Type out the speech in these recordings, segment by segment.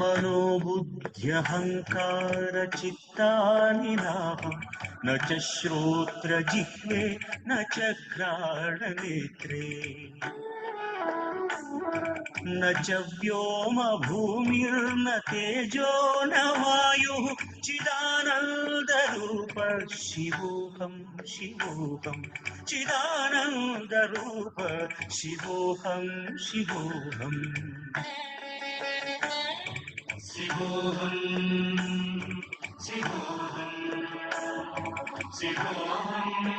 मनोबुद्ध्यहङ्कारचित्तानि नाहं न च श्रोत्रजिह्वे न च घ्राणनेत्रे न च व्योमभूमिर्न तेजो न वायुः चिदानन्दरूप शिवोऽहं शिवोऽहं चिदानन्दरूप शिवोऽहं शिवोऽहम् शिवोऽहं शिवोऽहं शिवोऽहम्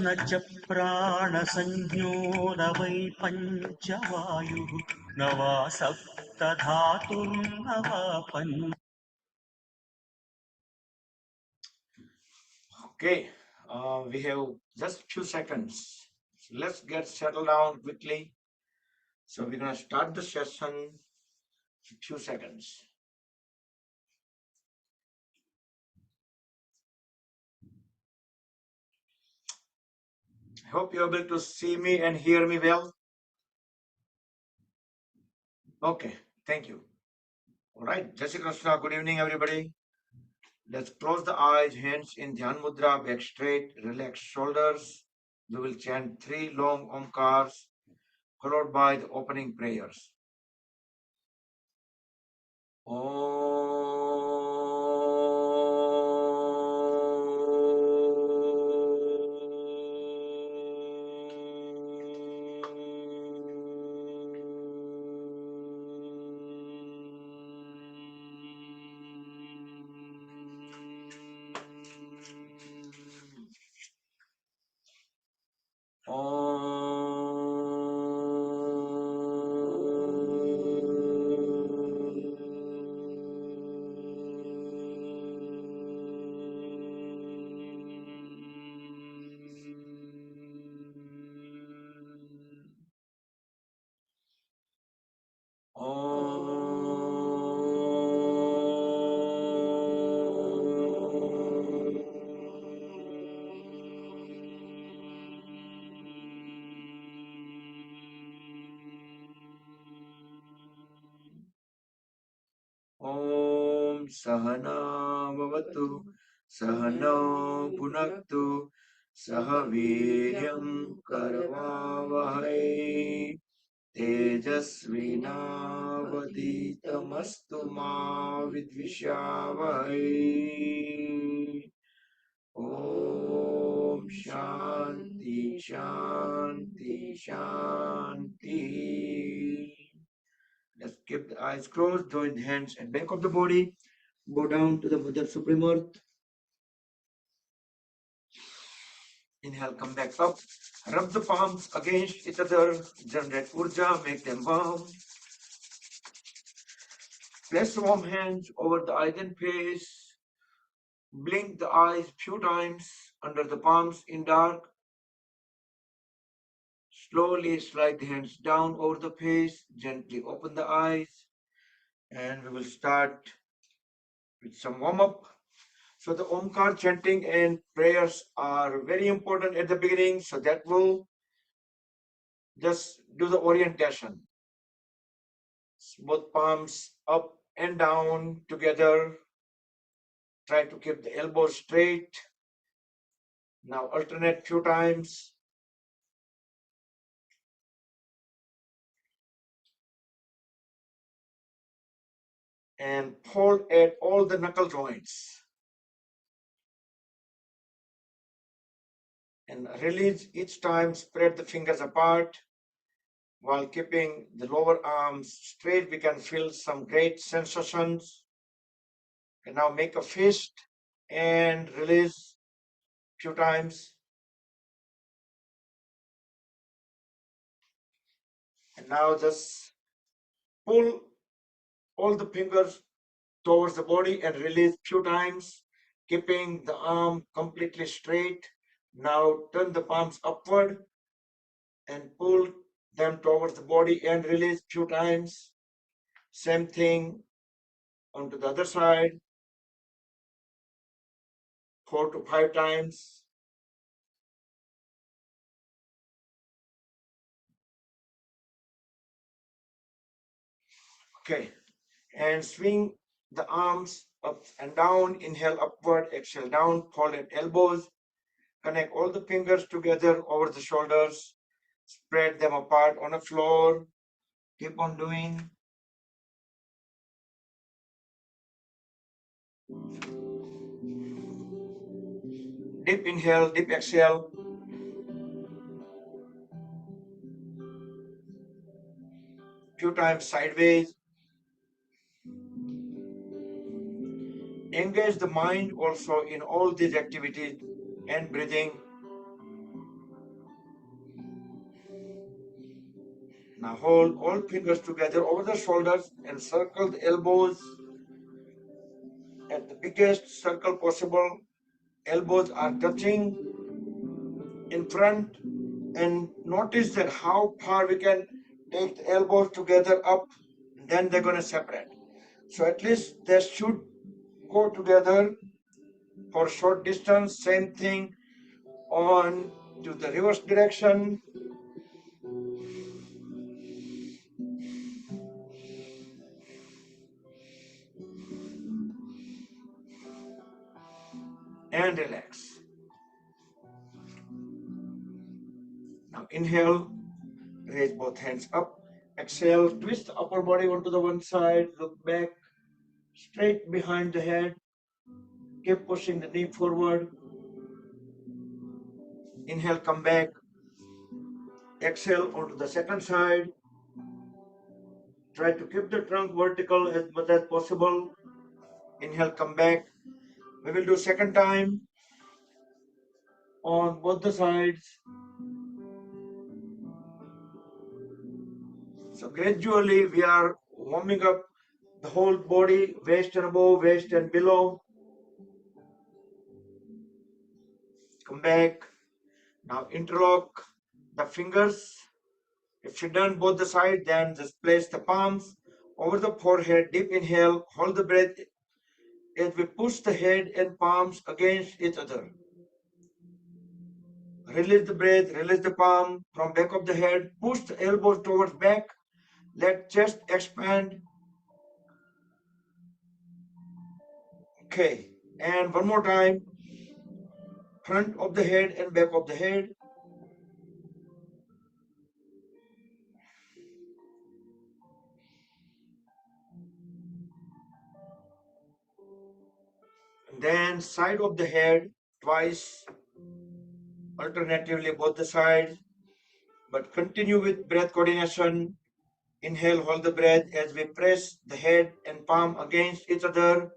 न च प्राणसंज्ञो न वै पञ्चवायुः न वा सप्तधातुर्न वा पञ्च. Okay, we have just few seconds. So let's get settled down quickly. So we're going to start the session in few seconds. I hope you're able to see me and hear me well. Okay, thank you. All right, Jai Shri Krishna. Good evening, everybody. Let's close the eyes, hands in Dhyan Mudra, back straight, relax shoulders. We will chant 3 long Omkars, followed by the opening prayers. Om Sahana Bhavatu Sahana Punaktu Sahaviryam Karavavahai Tejasvinavaditamastu ma vidvishavahai. Om Shanti Shanti Shanti. Let's keep the eyes closed, join the hands and back of the body. Go down to the Mother Supreme Earth. Inhale, come back up. Rub the palms against each other. Generate urja, make them warm. Place warm hands over the eyes and face. Blink the eyes few times under the palms in dark. Slowly slide the hands down over the face. Gently open the eyes. And we will start with some warm-up. So the Omkar chanting and prayers are very important at the beginning. So that will just do the orientation. Both palms up and down together. Try to keep the elbows straight. Now alternate few times. And hold at all the knuckle joints. And release each time, spread the fingers apart. While keeping the lower arms straight, we can feel some great sensations. And now make a fist and release few times. And now just pull all the fingers towards the body and release few times, keeping the arm completely straight. Now turn the palms upward and pull them towards the body and release few times. Same thing onto the other side, 4 to 5 times. Okay, and swing the arms up and down. Inhale upward, exhale down, fold at elbows. Connect all the fingers together over the shoulders. Spread them apart on the floor. Keep on doing. Deep inhale, deep exhale. Few times sideways. Engage the mind also in all these activities and breathing. Now hold all fingers together over the shoulders and circle the elbows at the biggest circle possible. Elbows are touching in front, and notice that how far we can take the elbows together up, then they're going to separate. So at least they should go together for short distance. Same thing on to the reverse direction. And relax. Now inhale, raise both hands up. Exhale, twist the upper body onto the one side, look back, straight behind the head. Keep pushing the knee forward. Inhale, come back. Exhale onto the second side. Try to keep the trunk vertical as much as possible. Inhale, come back. We will do second time on both the sides. So gradually we are warming up the whole body, waist and above, waist and below. Come back. Now interlock the fingers. If you've done both the sides, then just place the palms over the forehead. Deep inhale, hold the breath as we push the head and palms against each other. Release the breath, release the palm from back of the head, push the elbows towards back, let chest expand. Okay, and one more time, front of the head and back of the head. Then side of the head twice, alternatively both the sides, but continue with breath coordination. Inhale, hold the breath as we press the head and palm against each other,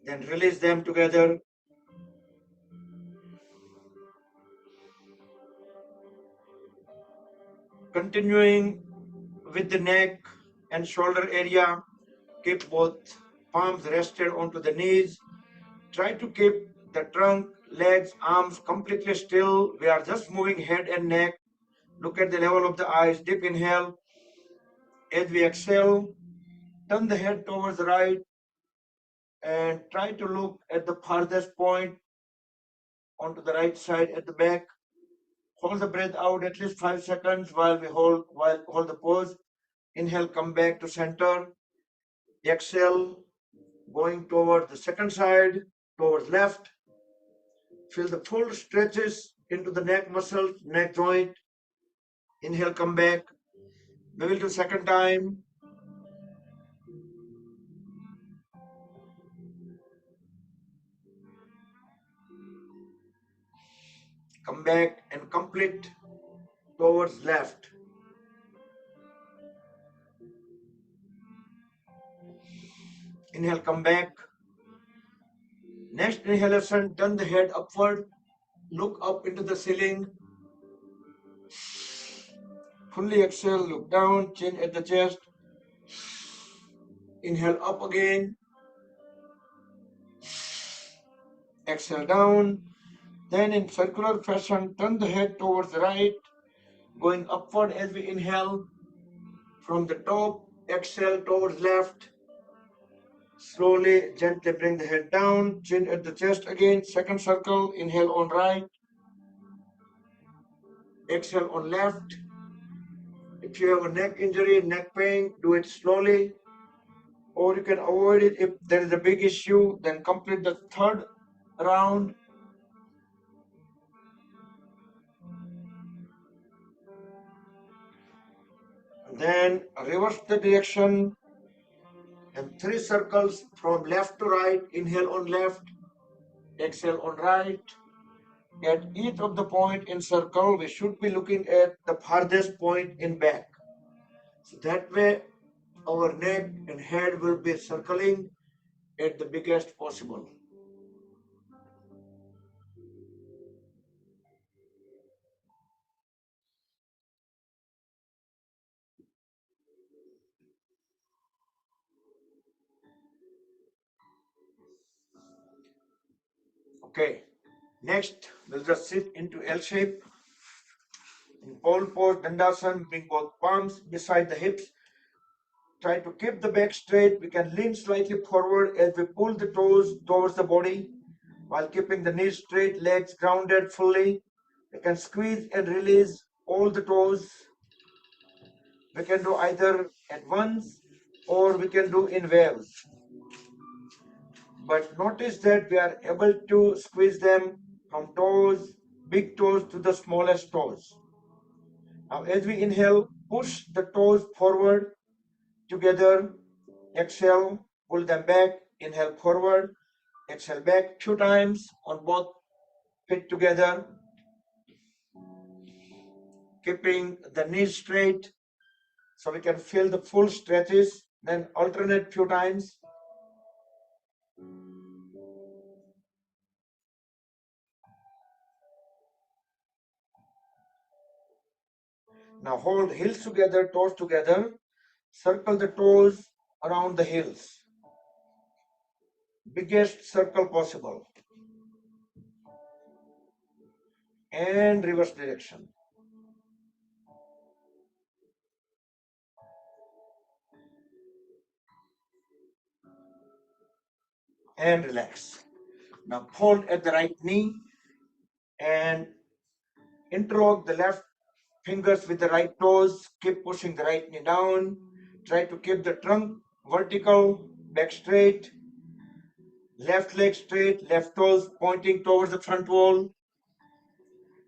then release them together. Continuing with the neck and shoulder area, keep both palms rested onto the knees. Try to keep the trunk, legs, arms completely still. We are just moving head and neck. Look at the level of the eyes. Deep inhale. As we exhale, turn the head towards the right. and try to look at the farthest point onto the right side at the back. Hold the breath out at least 5 seconds while hold the pose. Inhale, come back to center. Exhale, going toward the second side, towards left. Feel the full stretches into the neck muscles, neck joint. Inhale, come back. We will do second time. Come back and complete towards left. Inhale, come back. Next inhalation, turn the head upward. Look up into the ceiling. Fully exhale, look down, chin at the chest. Inhale up again. Exhale down. Then in circular fashion, turn the head towards the right, going upward as we inhale. From the top, exhale towards left. Slowly, gently bring the head down, chin at the chest again. Second circle, inhale on right. Exhale on left. If you have a neck injury, neck pain, do it slowly. Or you can avoid it if there is a big issue, then complete the third round. Then reverse the direction and 3 circles from left to right. Inhale on left, exhale on right. At each of the point in circle, we should be looking at the farthest point in back. So that way, our neck and head will be circling at the biggest possible. Okay, next we'll just sit into L shape. In pole pose, Dandasana, bring both palms beside the hips. Try to keep the back straight. We can lean slightly forward as we pull the toes towards the body while keeping the knees straight, legs grounded fully. We can squeeze and release all the toes. We can do either at once or we can do in waves. But notice that we are able to squeeze them from toes, big toes to the smallest toes. Now as we inhale, push the toes forward together. Exhale, pull them back. Inhale forward, exhale back 2 times on both feet together. Keeping the knees straight so we can feel the full stretches. Then alternate few times. Now hold heels together, toes together. Circle the toes around the heels. Biggest circle possible. And reverse direction. And relax. Now fold at the right knee and interlock the left fingers with the right toes. Keep pushing the right knee down. Try to keep the trunk vertical, back straight. Left leg straight, left toes pointing towards the front wall.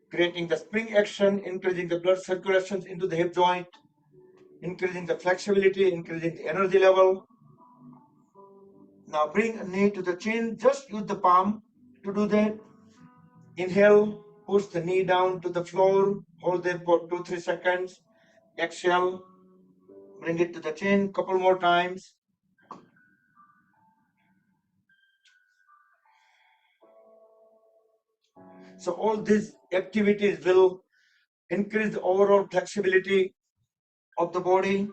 Creating the spring action, increasing the blood circulations into the hip joint. Increasing the flexibility, increasing the energy level. Now bring a knee to the chin. Just use the palm to do that. Inhale, push the knee down to the floor. Hold there for 2-3 seconds. Exhale, bring it to the chin. Couple more times. So all these activities will increase the overall flexibility of the body,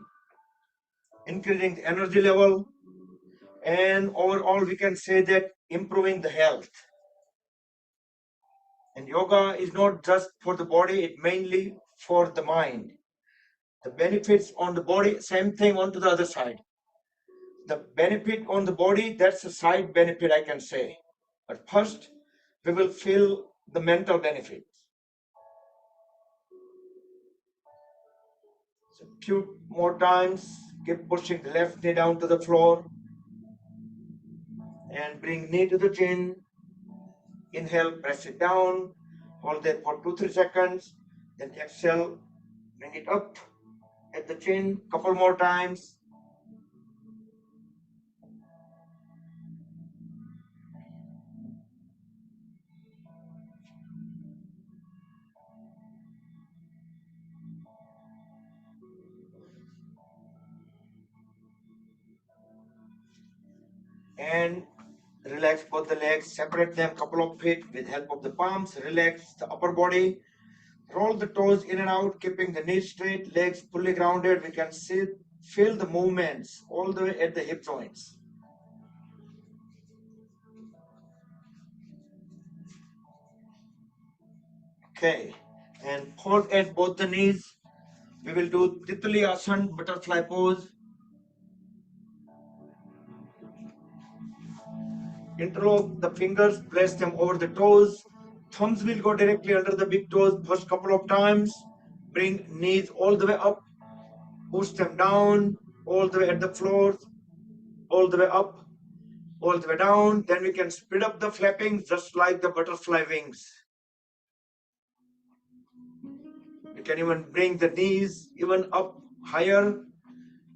increasing the energy level, and overall we can say that improving the health. And yoga is not just for the body, it's mainly for the mind. The benefits on the body, same thing on to the other side. the benefit on the body, that's a side benefit, I can say. But first, we will feel the mental benefits. So few more times, keep pushing the left knee down to the floor and bring knee to the chin. Inhale, press it down, hold that for 2-3 seconds, then exhale, bring it up at the chin, couple more times. And relax both the legs, separate them couple of feet with help of the palms, relax the upper body, roll the toes in and out, keeping the knees straight, legs fully grounded. We can feel the movements all the way at the hip joints. Okay, and hold at both the knees. We will do Titli Asana, butterfly pose. Interlock the fingers, place them over the toes. Thumbs will go directly under the big toes. First couple of times. Bring knees all the way up. Push them down, all the way at the floor, all the way up, all the way down. Then we can speed up the flapping just like the butterfly wings. We can even bring the knees even up higher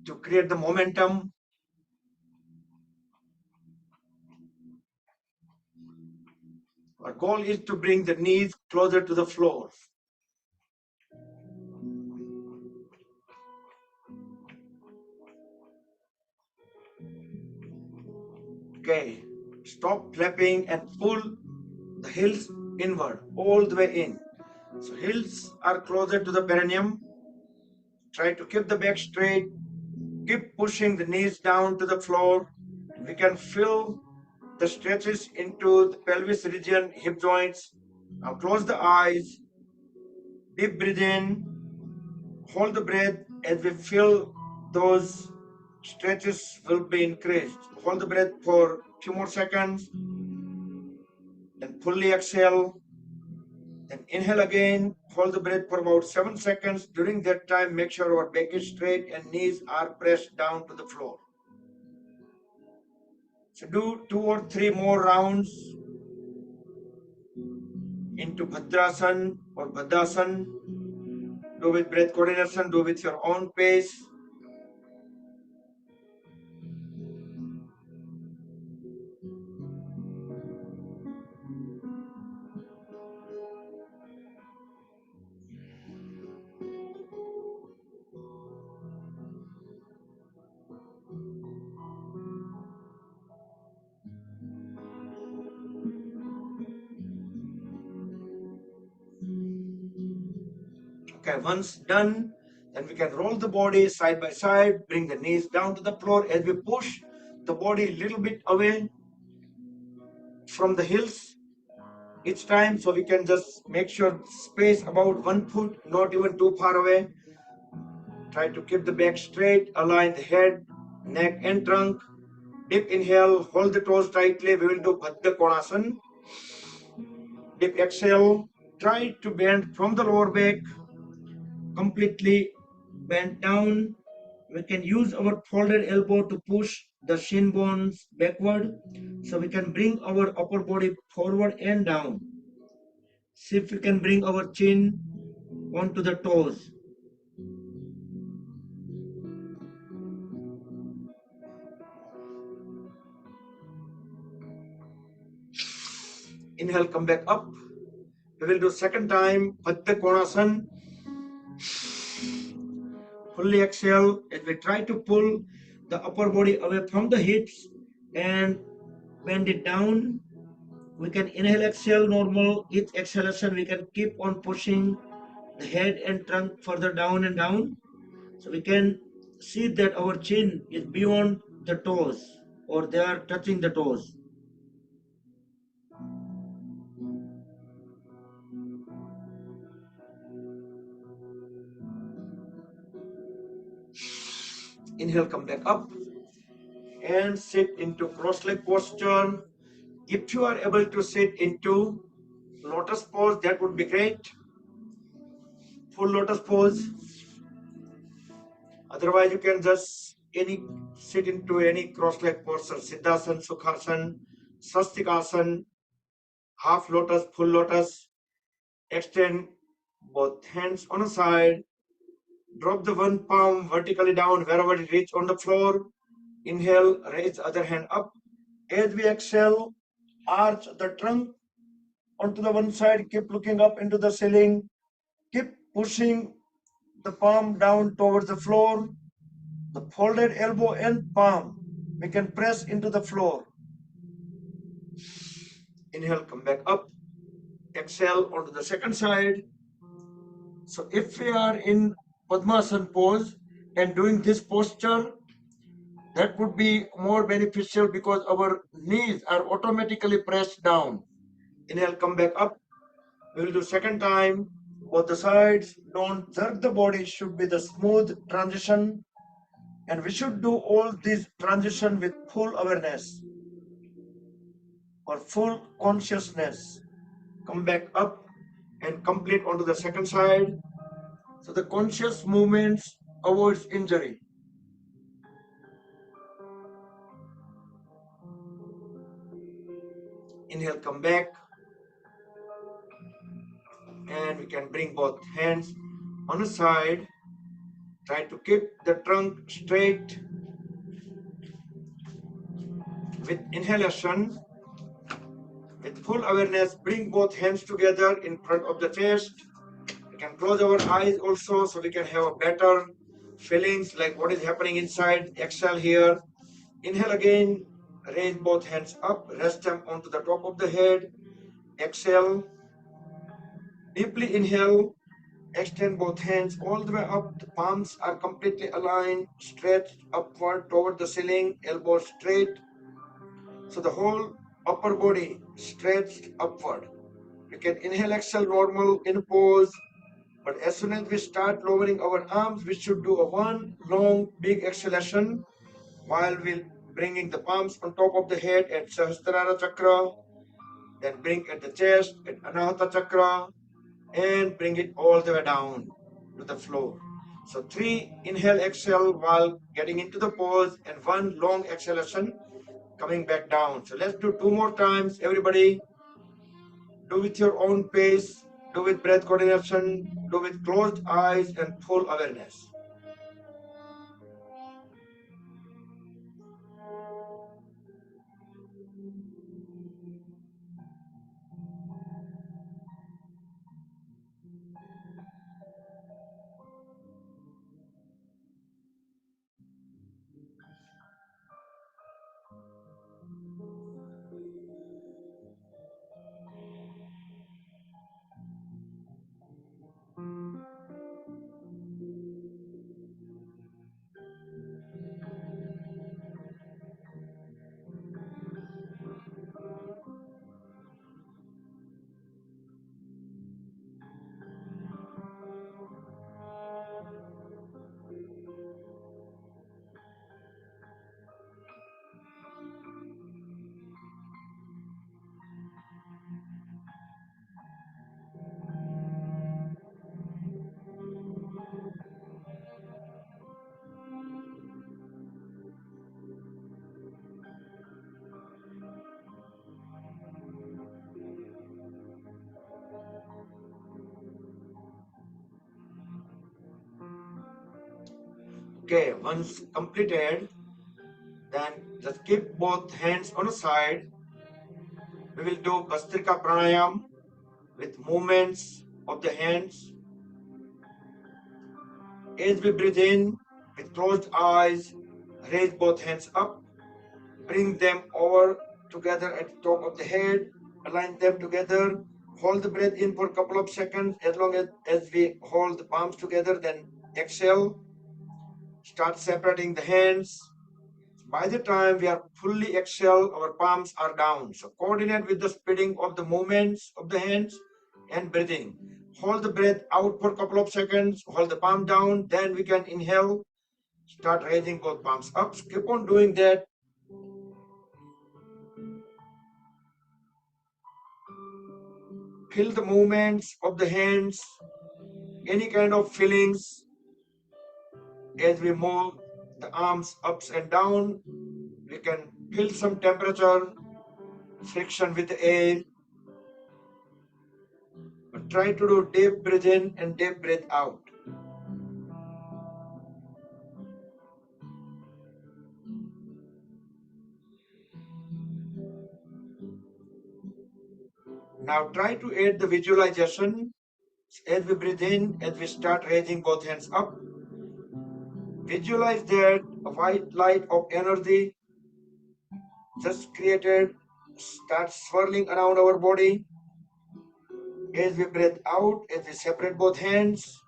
to create the momentum. Our goal is to bring the knees closer to the floor. Okay, stop flapping and pull the heels inward, all the way in. So heels are closer to the perineum. Try to keep the back straight. Keep pushing the knees down to the floor. We can feel the stretches into the pelvis region, hip joints. Now close the eyes. Deep breathe in. Hold the breath as we feel those stretches will be increased. Hold the breath for a few more seconds. Then fully exhale. Then inhale again, hold the breath for about 7 seconds. During that time, make sure our back is straight and knees are pressed down to the floor. So do 2 or 3 more rounds into Bhadrasana or Bhadasana. Do with breath coordination, do with your own pace. Okay, once done, then we can roll the body side by side, bring the knees down to the floor as we push the body a little bit away from the heels each time, so we can just make sure space about 1 foot, not even too far away. Try to keep the back straight, align the head, neck and trunk. Deep inhale, hold the toes tightly. We will do Baddha Konasana. Deep exhale, try to bend from the lower back, completely bend down. We can use our folded elbow to push the shin bones backward, so we can bring our upper body forward and down. See if we can bring our chin onto the toes. Inhale, come back up. We will do second time, Baddha Konasana. Fully exhale as we try to pull the upper body away from the hips and bend it down. We can inhale, exhale normal. Each exhalation, we can keep on pushing the head and trunk further down and down. So we can see that our chin is beyond the toes, or they are touching the toes. Inhale, come back up. and sit into cross-leg posture. If you are able to sit into lotus pose, that would be great. Full lotus pose. Otherwise, you can just sit into any cross-leg posture. Siddhasana, Sukhasana, Swastikasana, half lotus, full lotus. Extend both hands on a side. Drop the one palm vertically down wherever it reaches on the floor. Inhale, raise the other hand up. As we exhale, arch the trunk onto the one side. Keep looking up into the ceiling. Keep pushing the palm down towards the floor. The folded elbow and palm, we can press into the floor. Inhale, come back up. Exhale onto the second side. So if we are in Padmasana pose and doing this posture, that would be more beneficial because our knees are automatically pressed down. Inhale, come back up. We will do second time. Both the sides. Don't jerk the body. Should be the smooth transition. And we should do all this transition with full awareness or full consciousness. Come back up and complete onto the second side. So the conscious movements avoids injury. Inhale, come back. And we can bring both hands on the side. Try to keep the trunk straight with inhalation. With full awareness, bring both hands together in front of the chest. We can close our eyes also so we can have a better feelings like what is happening inside. Exhale here. Inhale again. Raise both hands up. Rest them onto the top of the head. Exhale. Deeply inhale. Extend both hands all the way up. The palms are completely aligned. Stretched upward toward the ceiling. Elbows straight. So the whole upper body stretched upward. We can inhale, exhale normal in pose. But as soon as we start lowering our arms, we should do a one long big exhalation while we're bringing the palms on top of the head at Sahasrara Chakra. Then bring at the chest at Anahata Chakra and bring it all the way down to the floor. So 3 inhale, exhale while getting into the pose and 1 long exhalation coming back down. So let's do 2 more times. Everybody do with your own pace, do with breath coordination, do with closed eyes and full awareness. Okay, once completed, then just keep both hands on the side. We will do Bastrika Pranayam with movements of the hands. As we breathe in, with closed eyes, raise both hands up, bring them over together at the top of the head, align them together, hold the breath in for a couple of seconds. As long as we hold the palms together, then exhale, start separating the hands. By the time we are fully exhale, our palms are down. So coordinate with the speeding of the movements of the hands and breathing. Hold the breath out for a couple of seconds, hold the palm down, then we can inhale, start raising both palms up. Keep on doing that feel the movements of the hands, any kind of feelings as we move the arms ups and down. We can feel some temperature, friction with the air. But try to do deep breath in and deep breath out. Now try to add the visualization as we breathe in, as we start raising both hands up. Visualize that a white light of energy just created starts swirling around our body. As we breathe out, as we separate both hands,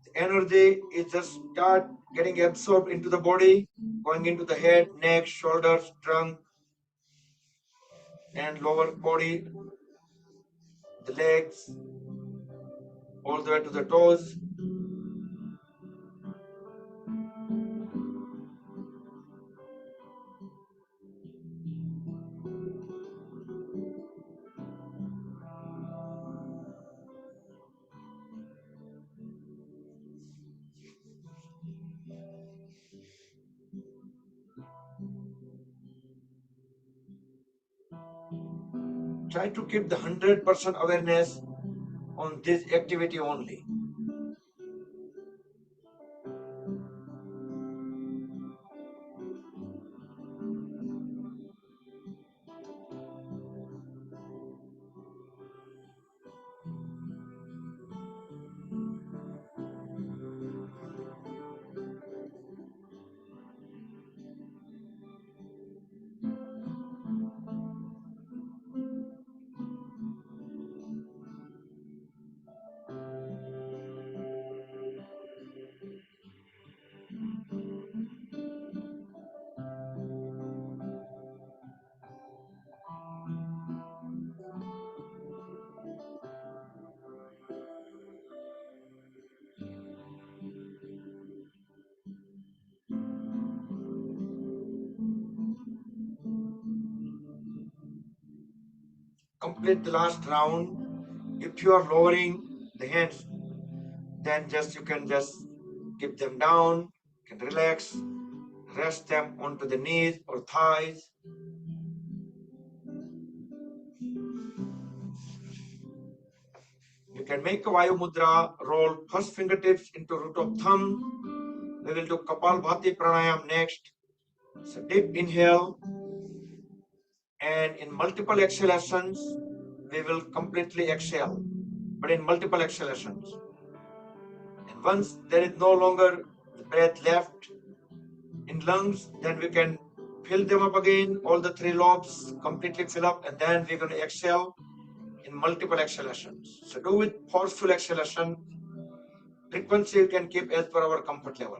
the energy is just start getting absorbed into the body, going into the head, neck, shoulders, trunk, and lower body, the legs, all the way to the toes. Try to keep the 100% awareness on this activity only. Complete the last round. If you are lowering the hands, then just you can just keep them down, you can relax, rest them onto the knees or thighs. You can make a Vayu Mudra, roll first fingertips into root of thumb. We will do Kapalbhati Pranayam next. So deep inhale, and in multiple exhalations, we will completely exhale, but in multiple exhalations. And once there is no longer the breath left in lungs, then we can fill them up again, all the three lobes completely fill up, and then we're going to exhale in multiple exhalations. So do with forceful exhalation. Frequency you can keep as per our comfort level.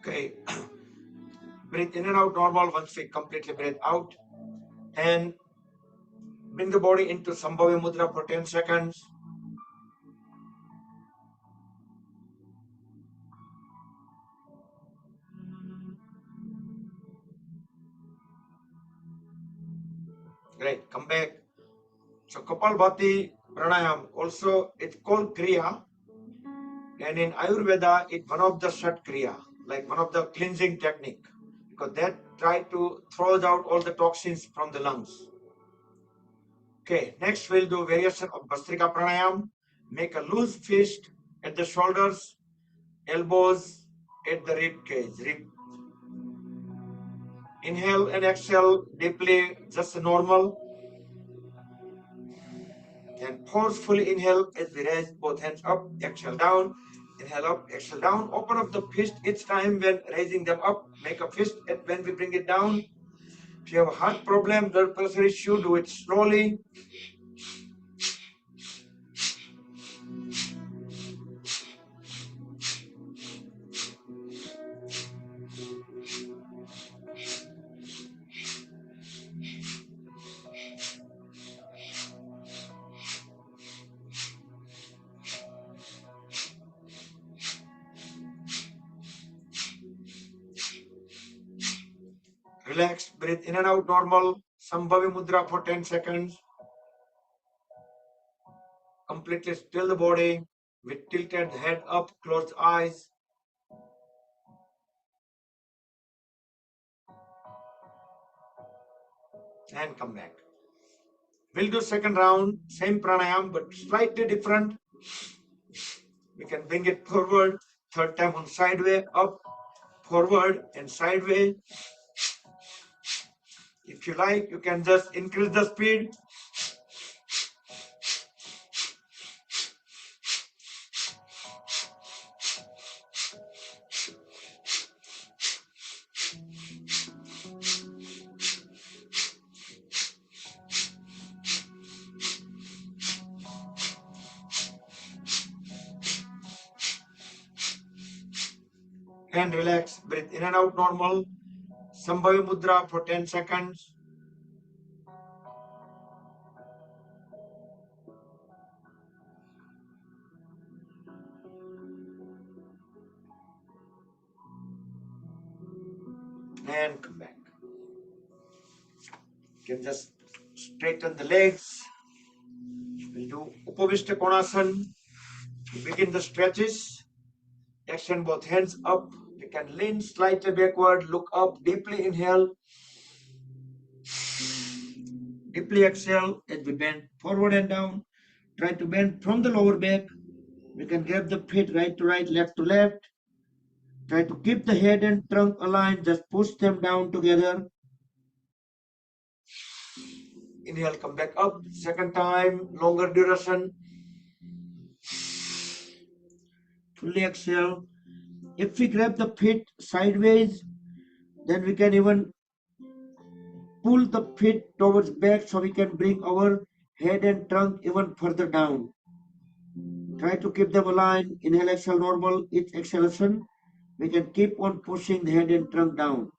Okay, breathe in and out normal. Once we completely breathe out, and bring the body into Sambhavi Mudra for 10 seconds. Great. Come back. So Kapalbhati pranayam also it's called kriya, and in Ayurveda it's one of the Shat kriya, like one of the cleansing technique, because that try to throw out all the toxins from the lungs. Okay, next we'll do variation of Bhastrika pranayam. Make a loose fist at the shoulders, elbows at the rib cage. Inhale and exhale deeply, just normal. And forcefully inhale as we raise both hands up, exhale down, inhale up, exhale down. Open up the fist each time when raising them up. Make a fist when we bring it down. If you have a heart problem, blood pressure issue, do it slowly. Relax, breathe in and out normal. Sambhavi Mudra for 10 seconds. Completely still the body with tilted head up, closed eyes. And come back. We'll do second round, same pranayam, but slightly different. We can bring it forward. Third time on sideway, up, forward, and sideway. If you like, you can just increase the speed. And relax, breathe in and out normal. Sambhavi Mudra for 10 seconds. And come back. You can just straighten the legs. We'll do Upavishta Konasana. Begin the stretches. Extend both hands up. We can lean slightly backward, look up, deeply inhale. Deeply exhale as we bend forward and down. Try to bend from the lower back. We can grab the feet right to right, left to left. Try to keep the head and trunk aligned. Just push them down together. Inhale, come back up. Second time, longer duration. Fully exhale. If we grab the feet sideways, then we can even pull the feet towards back so we can bring our head and trunk even further down. Try to keep them aligned. Inhale, exhale, normal. Each exhalation, we can keep on pushing the head and trunk down.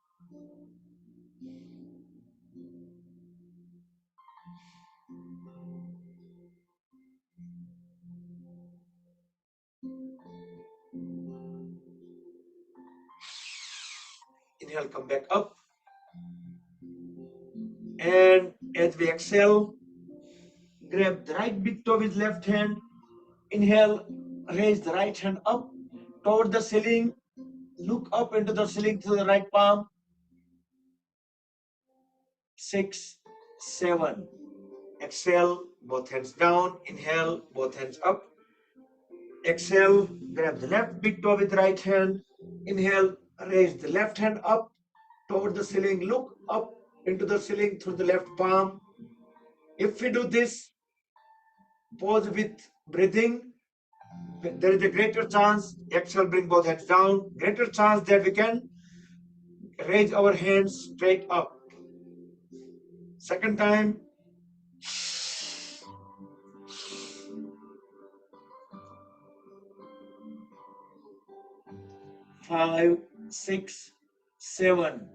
Inhale, come back up. And as we exhale, grab the right big toe with left hand. Inhale, raise the right hand up toward the ceiling. Look up into the ceiling through the right palm. 6, 7. Exhale, both hands down. Inhale, both hands up. Exhale, grab the left big toe with right hand. Inhale, raise the left hand up toward the ceiling. Look up into the ceiling through the left palm. If we do this, pause with breathing, there is a greater chance, exhale, bring both hands down, greater chance that we can raise our hands straight up. Second time. Five, 6, 7.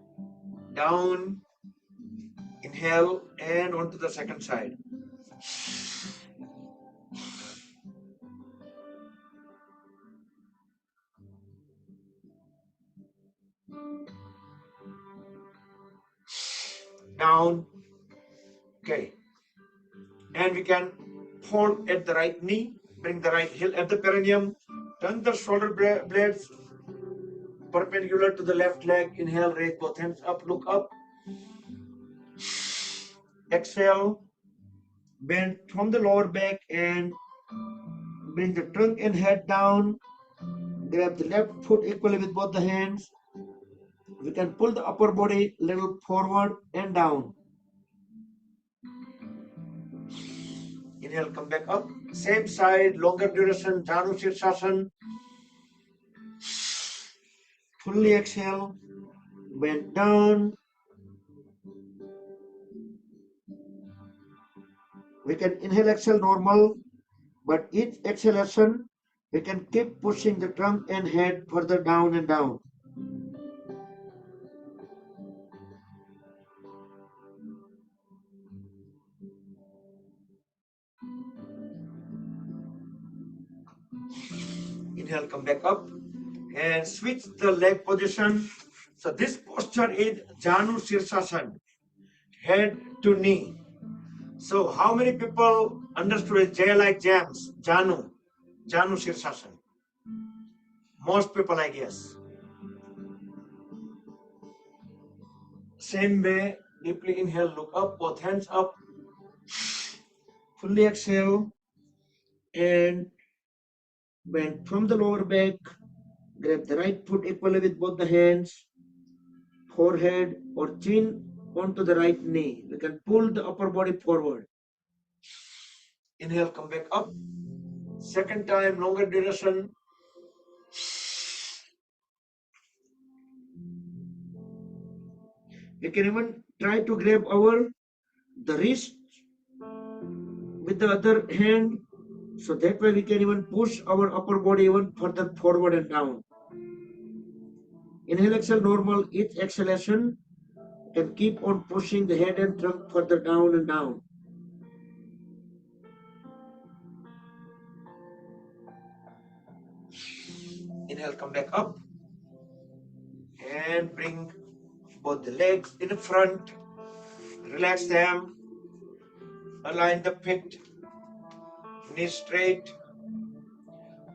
Down. Inhale and onto the second side. Down. Okay. And we can hold at the right knee, bring the right heel at the perineum, turn the shoulder blades perpendicular to the left leg. Inhale, raise both hands up, look up. Exhale, bend from the lower back and bring the trunk and head down. Grab the left foot equally with both the hands. We can pull the upper body a little forward and down. Inhale, come back up. Same side, longer duration, Janu Sirsasana. Fully exhale, bend down. We can inhale, exhale normal, but each exhalation, we can keep pushing the trunk and head further down and down. Inhale, come back up and switch the leg position. So this posture is Janu Sirsasana, head to knee. So how many people understood it? J like James, Janu Sirsasana. Most people, I guess. Same way, deeply inhale, look up, both hands up. Fully exhale and bend from the lower back. Grab the right foot equally with both the hands. Forehead or chin onto the right knee. We can pull the upper body forward. Inhale, come back up. Second time, longer duration. We can even try to grab the wrist with the other hand. So that way we can even push our upper body even further forward and down. Inhale, exhale, normal. Each exhalation can keep on pushing the head and trunk further down and down. Inhale, come back up and bring both the legs in front. Relax them. Align the feet. Knees straight.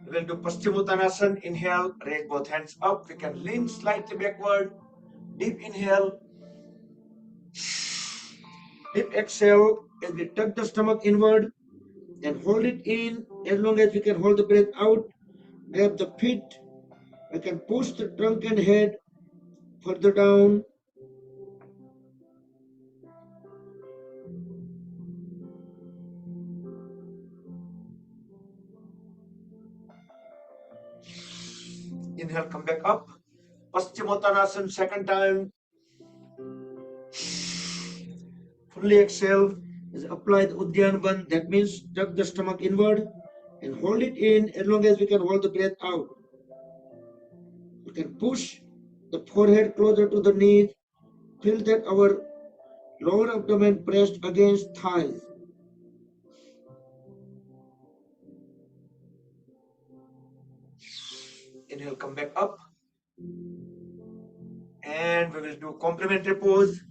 We will do Paschimottanasana. Inhale, raise both hands up. We can lean slightly backward. Deep inhale. Deep exhale as we tuck the stomach inward and hold it in as long as we can hold the breath out. Grab the feet. We can push the trunk and head further down. Inhale, come back up. Paschimottanasana, second time. Fully exhale is apply the Uddiyana Bandh. That means tuck the stomach inward and hold it in as long as we can hold the breath out. We can push the forehead closer to the knees. Feel that our lower abdomen pressed against thighs. Inhale, come back up. And we will do complementary pose.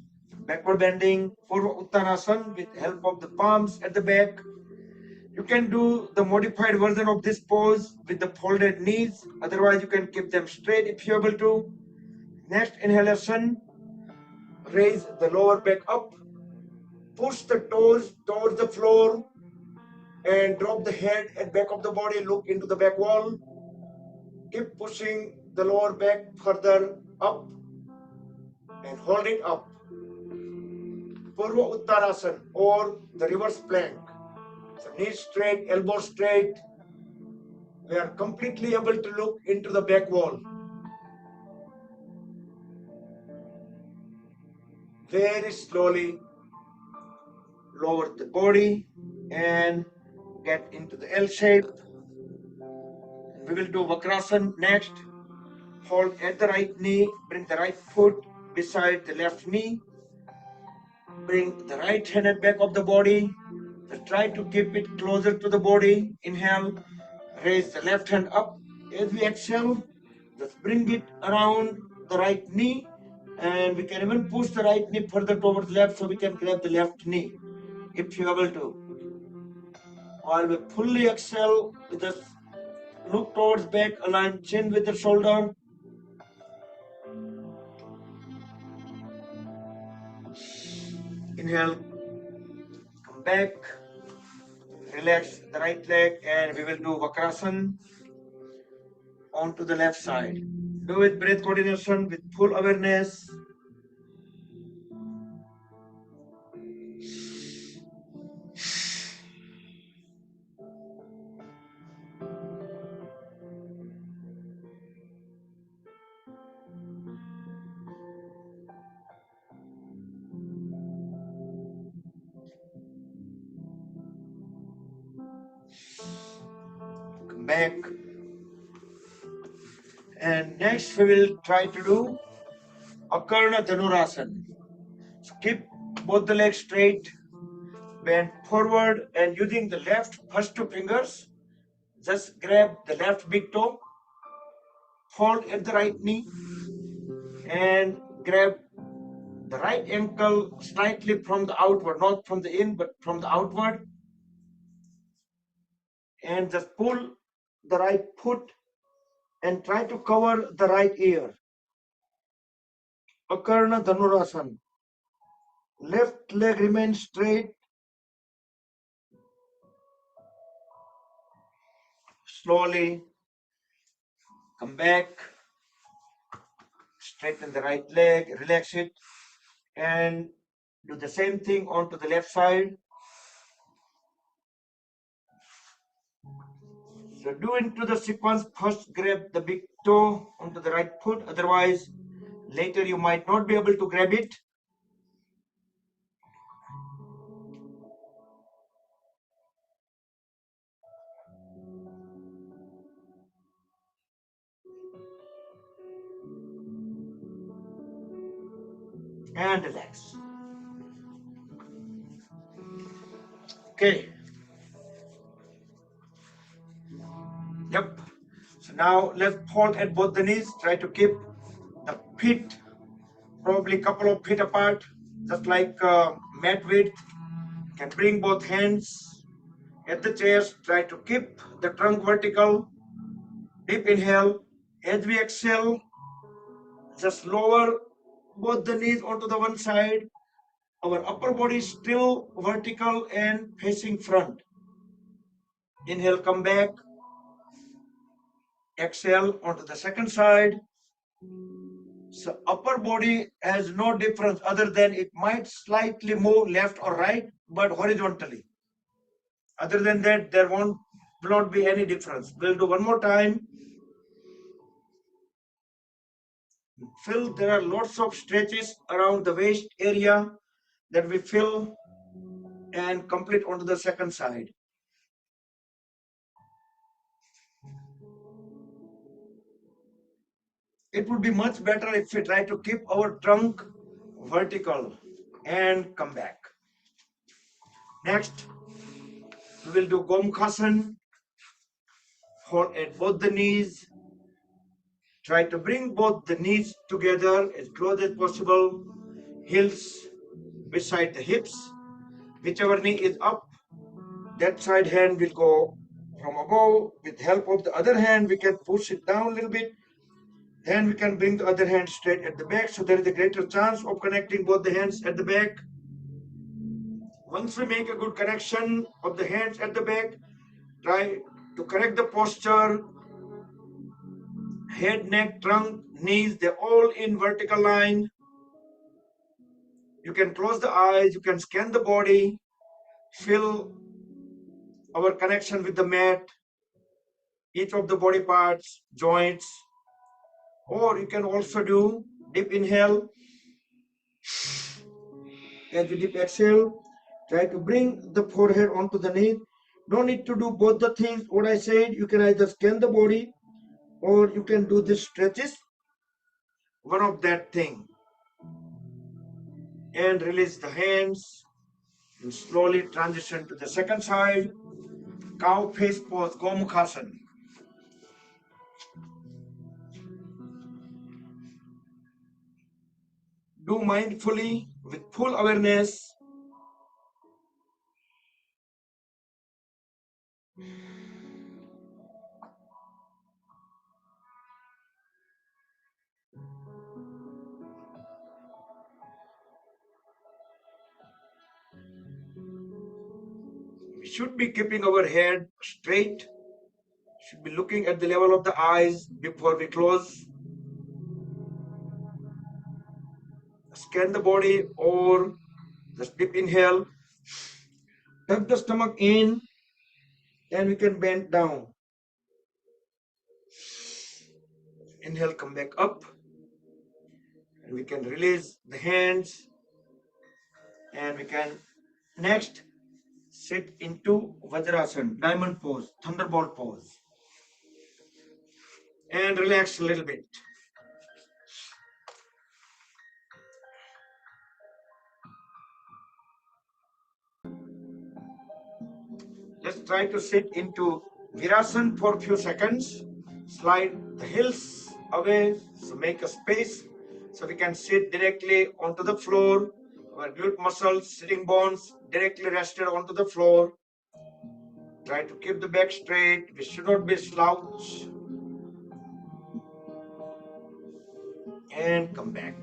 Backward bending, Purva Uttanasana with help of the palms at the back. You can do the modified version of this pose with the folded knees. Otherwise, you can keep them straight if you're able to. Next inhalation, raise the lower back up. Push the toes towards the floor and drop the head and back of the body. Look into the back wall. Keep pushing the lower back further up and hold it up. Purva Uttanasana or the reverse plank. So knees straight, elbows straight. We are completely able to look into the back wall. Very slowly lower the body and get into the L shape. We will do Vakrasana next. Hold at the right knee, bring the right foot beside the left knee. Bring the right hand at back of the body. Just try to keep it closer to the body. Inhale, raise the left hand up. As we exhale, just bring it around the right knee, and we can even push the right knee further towards left so we can grab the left knee. if you are able to. While we fully exhale with the look towards back, align chin with the shoulder. Inhale, come back, relax the right leg, and we will do Vakrasana onto the left side. Do with breath coordination with full awareness. Come back. And next we will try to do Akarna Dhanurasana. So keep both the legs straight, bend forward, and using the left first two fingers, just grab the left big toe, fold at the right knee, and grab the right ankle slightly from the outward, not from the in, but from the outward, and just pull the right foot and try to cover the right ear. Akarna Dhanurasana. Left leg remains straight. Slowly come back, straighten the right leg, relax it, and do the same thing onto the left side. So do into the sequence, first grab the big toe onto the right foot, otherwise later you might not be able to grab it. And relax. Okay. Yep. So now let's hold at both the knees. Try to keep the feet probably a couple of feet apart, just like mat width. You can bring both hands at the chest. Try to keep the trunk vertical. Deep inhale. As we exhale, just lower both the knees onto the one side. Our upper body is still vertical and facing front. Inhale, come back. Exhale onto the second side. So upper body has no difference other than it might slightly move left or right, but horizontally. Other than that, there will not be any difference. We'll do one more time. Feel there are lots of stretches around the waist area that we fill and complete onto the second side. It would be much better if we try to keep our trunk vertical and come back. Next, we will do Gomukhasana. Hold at both the knees. Try to bring both the knees together as close as possible. Heels beside the hips. Whichever knee is up, that side hand will go from above. With help of the other hand, we can push it down a little bit. Then we can bring the other hand straight at the back. So there is a greater chance of connecting both the hands at the back. Once we make a good connection of the hands at the back, try to correct the posture. Head, neck, trunk, knees, they're all in vertical line. You can close the eyes, you can scan the body, feel our connection with the mat, each of the body parts, joints, or you can also do deep inhale. As you deep exhale, try to bring the forehead onto the knee. No need to do both the things. What I said, you can either scan the body or you can do this stretches. One of that thing. And release the hands. And slowly transition to the second side. Cow face pose, Gomukhasana. Do mindfully with full awareness. We should be keeping our head straight, should be looking at the level of the eyes before we close. Scan the body or just deep inhale, tuck the stomach in, and we can bend down. Inhale, come back up, and we can release the hands, and we can next sit into Vajrasana, diamond pose, thunderbolt pose, and relax a little bit. Let's try to sit into Virasana for a few seconds. Slide the heels away, so make a space so we can sit directly onto the floor. Our glute muscles, sitting bones directly rested onto the floor. Try to keep the back straight. We should not be slouch. And come back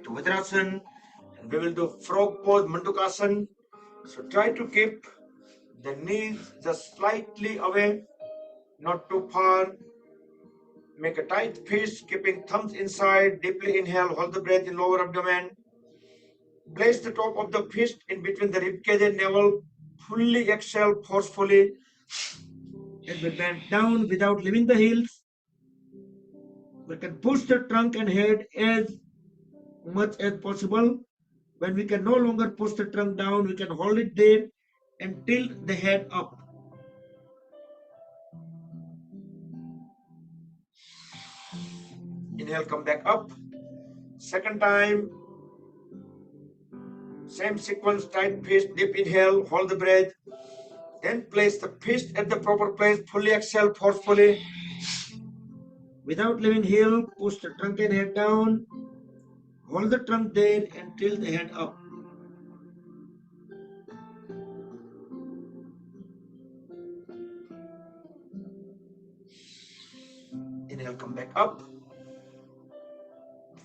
to Vajrasana. And we will do frog pose, Mandukasana. So try to keep the knees just slightly away, not too far. Make a tight fist, keeping thumbs inside. Deeply inhale, hold the breath in lower abdomen. Place the top of the fist in between the ribcage and navel. Fully exhale forcefully. And we bend down without leaving the heels. We can push the trunk and head as much as possible. When we can no longer push the trunk down, we can hold it there and tilt the head up. Inhale, come back up. Second time, same sequence, tight fist, deep inhale, hold the breath. Then place the fist at the proper place, fully exhale forcefully. Without leaving heel, push the trunk and head down. Hold the trunk there and tilt the head up. Inhale, come back up.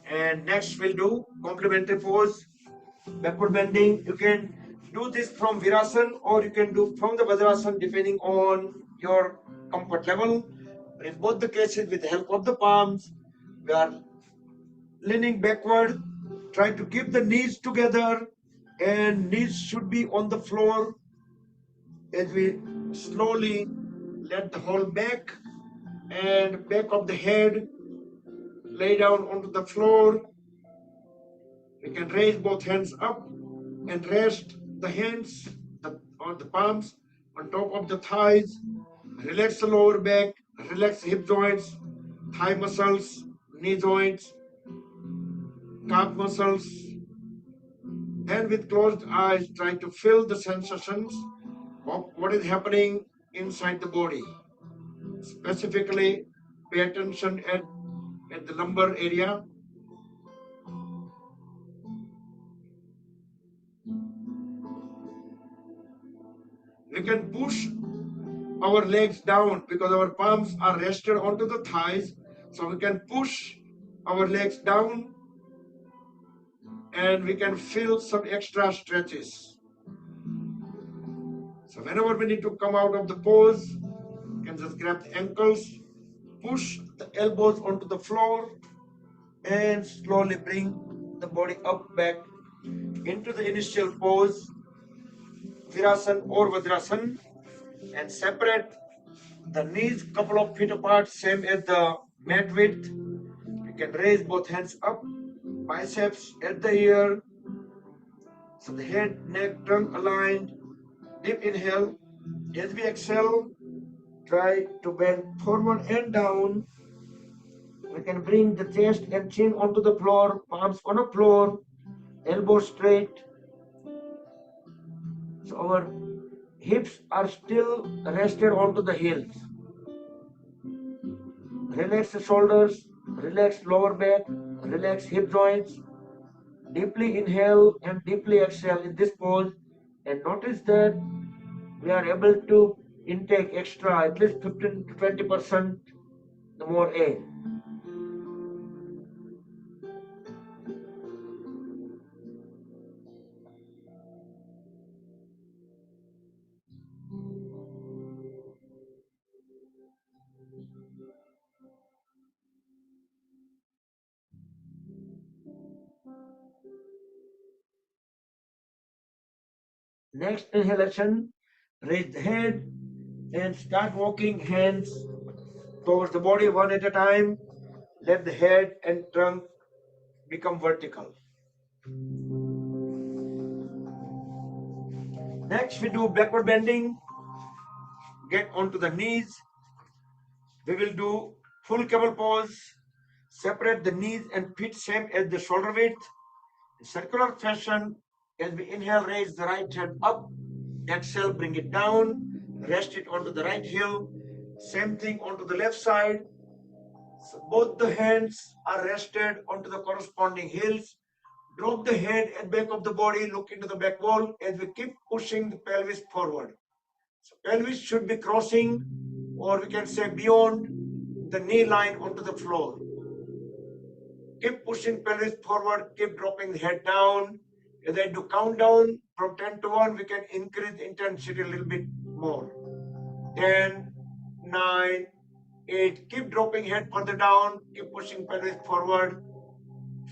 And next we'll do complementary pose, backward bending. You can do this from Virasana or you can do from the Vajrasana depending on your comfort level. But in both the cases, with the help of the palms, we are leaning backward. Try to keep the knees together and knees should be on the floor as we slowly let the whole back and back of the head lay down onto the floor. We can raise both hands up and rest the hands on the palms on top of the thighs. Relax the lower back, relax the hip joints, thigh muscles, knee joints, calf muscles. And with closed eyes, try to feel the sensations of what is happening inside the body. Specifically, pay attention at the lumbar area. We can push our legs down because our palms are rested onto the thighs. So we can push our legs down and we can feel some extra stretches. So whenever we need to come out of the pose, you can just grab the ankles, push the elbows onto the floor and slowly bring the body up back into the initial pose, Virasana or Vajrasana, and separate the knees couple of feet apart, same as the mat width. You can raise both hands up, biceps at the ear, so the head, neck, trunk aligned. Deep inhale. As we exhale, try to bend forward and down. We can bring the chest and chin onto the floor, palms on the floor, elbows straight. So our hips are still rested onto the heels. Relax the shoulders, relax lower back, relax hip joints. Deeply inhale and deeply exhale in this pose, and notice that we are able to intake extra, at least 15 to 20%, the more air. Next inhalation, raise the head and start walking hands towards the body one at a time. Let the head and trunk become vertical. Next, we do backward bending. Get onto the knees. We will do full camel pose. Separate the knees and feet same as the shoulder width. In circular fashion, as we inhale, raise the right hand up. Exhale, bring it down. Rest it onto the right heel. Same thing onto the left side. So both the hands are rested onto the corresponding heels. Drop the head and back of the body, look into the back wall as we keep pushing the pelvis forward. So pelvis should be crossing, or we can say beyond the knee line onto the floor. Keep pushing pelvis forward, keep dropping the head down. As I do countdown from 10 to 1, we can increase the intensity a little bit more. 10, 9, 8, keep dropping head further down, keep pushing pelvis forward.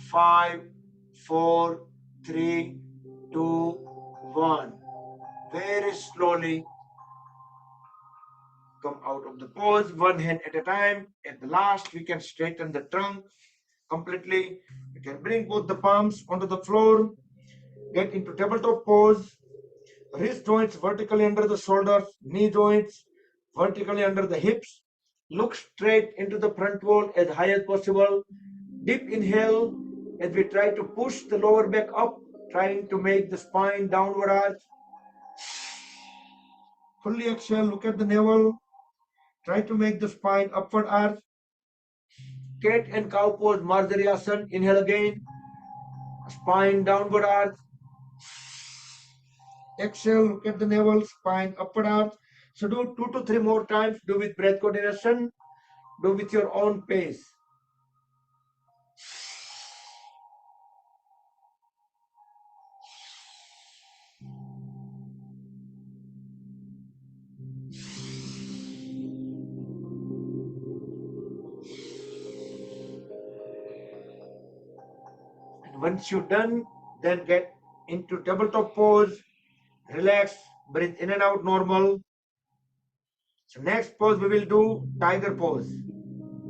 5, 4, 3, 2, 1. Very slowly come out of the pose, one hand at a time. At the last, we can straighten the trunk completely. We can bring both the palms onto the floor, get into tabletop pose, wrist joints vertically under the shoulders, knee joints vertically under the hips. Look straight into the front wall as high as possible. Deep inhale as we try to push the lower back up, trying to make the spine downward arch. Fully exhale, look at the navel. Try to make the spine upward arch. Cat and cow pose, Marjariasana. Inhale again. Spine downward arch. Exhale, look at the navel, spine upward arch. So do 2 to 3 more times. Do with breath coordination. Do with your own pace. And once you're done, then get into tabletop pose. Relax, breathe in and out normal. So next pose we will do tiger pose,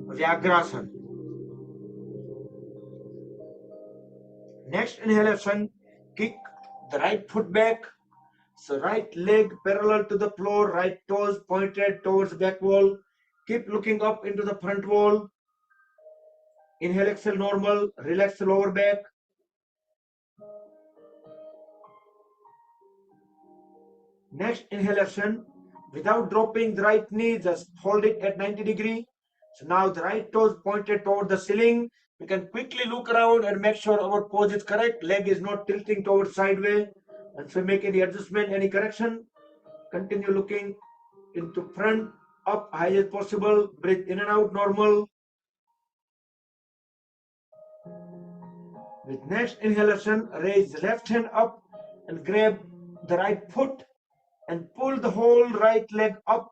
Vyagrasana. Next inhalation, kick the right foot back. So right leg parallel to the floor, right toes pointed towards back wall. Keep looking up into the front wall. Inhale, exhale normal, relax the lower back. Next inhalation, without dropping the right knee, just hold it at 90 degree. So now the right toes pointed toward the ceiling. We can quickly look around and make sure our pose is correct. Leg is not tilting towards sideways. And so make any adjustment, any correction. Continue looking into front, up high as possible. Breathe in and out normal. With next inhalation, raise the left hand up and grab the right foot and pull the whole right leg up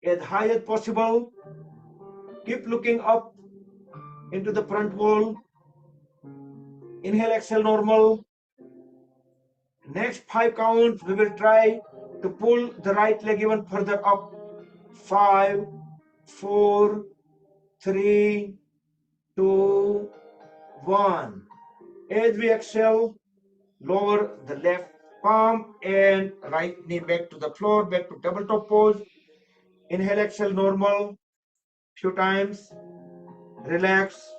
as high as possible. Keep looking up into the front wall. Inhale, exhale normal. Next 5 counts, we will try to pull the right leg even further up. 5, 4, 3, 2, 1. As we exhale, lower the left palm and right knee back to the floor, back to tabletop pose. Inhale, exhale normal. Few times. Relax.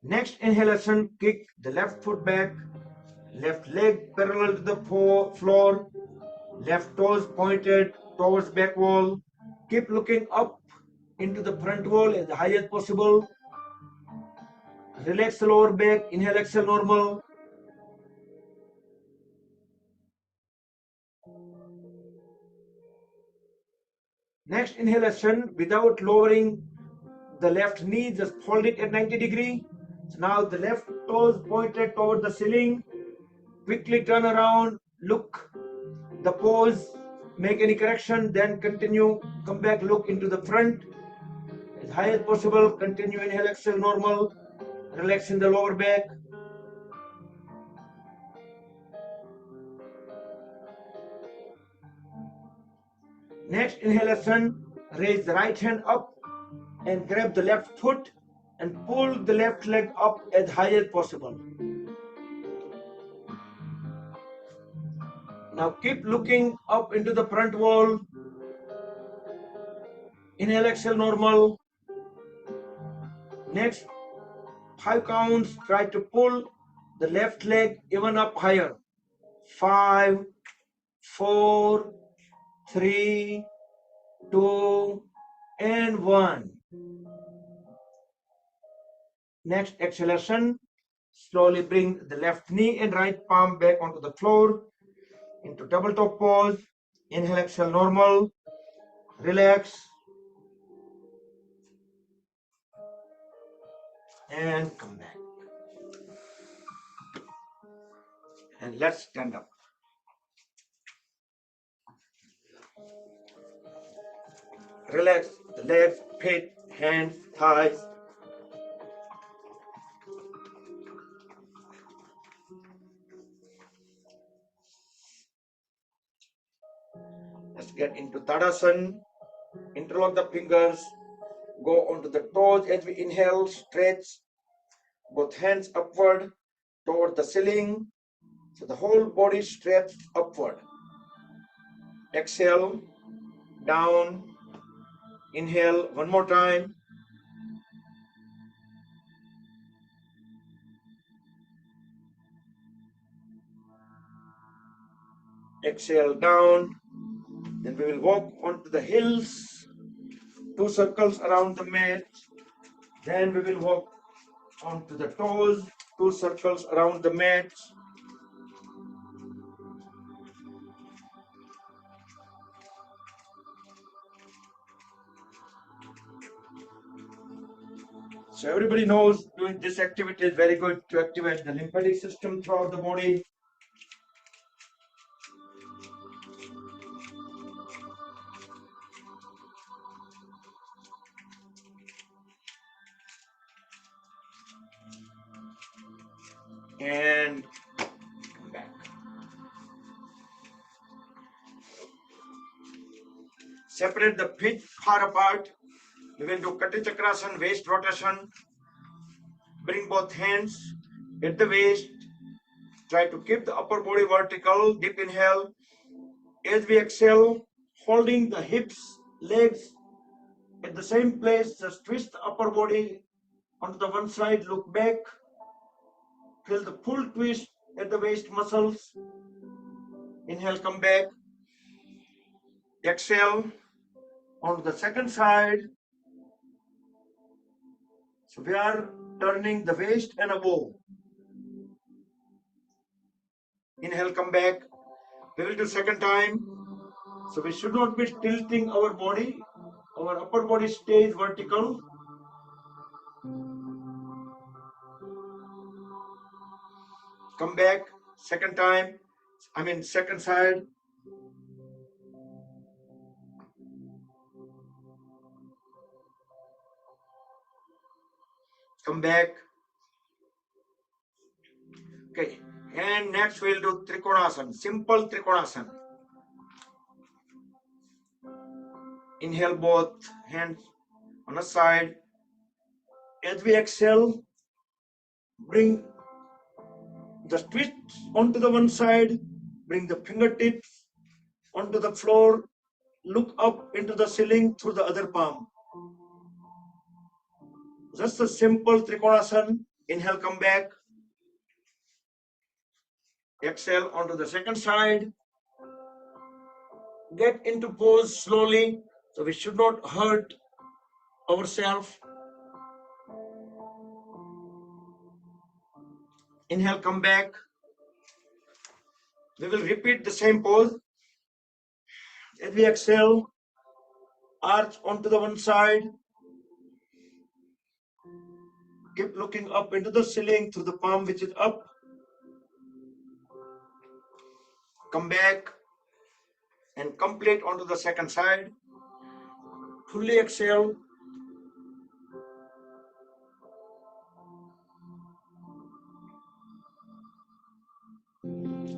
Next inhalation, kick the left foot back, left leg parallel to the floor, left toes pointed towards back wall. Keep looking up into the front wall as high as possible. Relax the lower back. Inhale, exhale normal. Next inhalation, without lowering the left knee, just hold it at 90 degree. So now the left toes pointed toward the ceiling. Quickly turn around, look the pose, make any correction, then continue, come back, look into the front as high as possible. Continue, inhale, exhale, normal, relax in the lower back. Next inhalation, raise the right hand up and grab the left foot and pull the left leg up as high as possible. Now keep looking up into the front wall. Inhale, exhale, normal. Next 5 counts, try to pull the left leg even up higher. 5, 4, 3, 2, and 1. Next exhalation, slowly bring the left knee and right palm back onto the floor into double top pose. Inhale, exhale, normal. Relax. And come back. And let's stand up. Relax the legs, feet, hands, thighs. Let's get into Tadasana. Interlock the fingers. Go onto the toes as we inhale. Stretch both hands upward toward the ceiling. So the whole body stretched upward. Exhale, down. Inhale one more time. Exhale, down. Then we will walk onto the heels, 2 circles around the mat. Then we will walk onto the toes, 2 circles around the mat. So everybody knows doing this activity is very good to activate the lymphatic system throughout the body. And come back. Separate the feet far apart. We will do Kati Chakrasana, waist rotation. Bring both hands at the waist. Try to keep the upper body vertical. Deep inhale. As we exhale, holding the hips, legs at the same place, just twist the upper body onto the one side, look back. Feel the full twist at the waist muscles. Inhale, come back. Exhale on the second side. So we are turning the waist and above. Inhale, come back. We will do second time. So we should not be tilting our body. Our upper body stays vertical. Come back. Second time. Second side. Come back. Okay. And next we'll do Trikonasana. Simple Trikonasana. Inhale both hands on a side. As we exhale, bring the twist onto the one side, bring the fingertips onto the floor, look up into the ceiling through the other palm. Just a simple Trikonasana. Inhale, come back. Exhale onto the second side. Get into pose slowly, so we should not hurt ourselves. Inhale, come back. We will repeat the same pose. As we exhale, arch onto the one side. Keep looking up into the ceiling through the palm which is up. Come back and complete onto the second side. Fully exhale.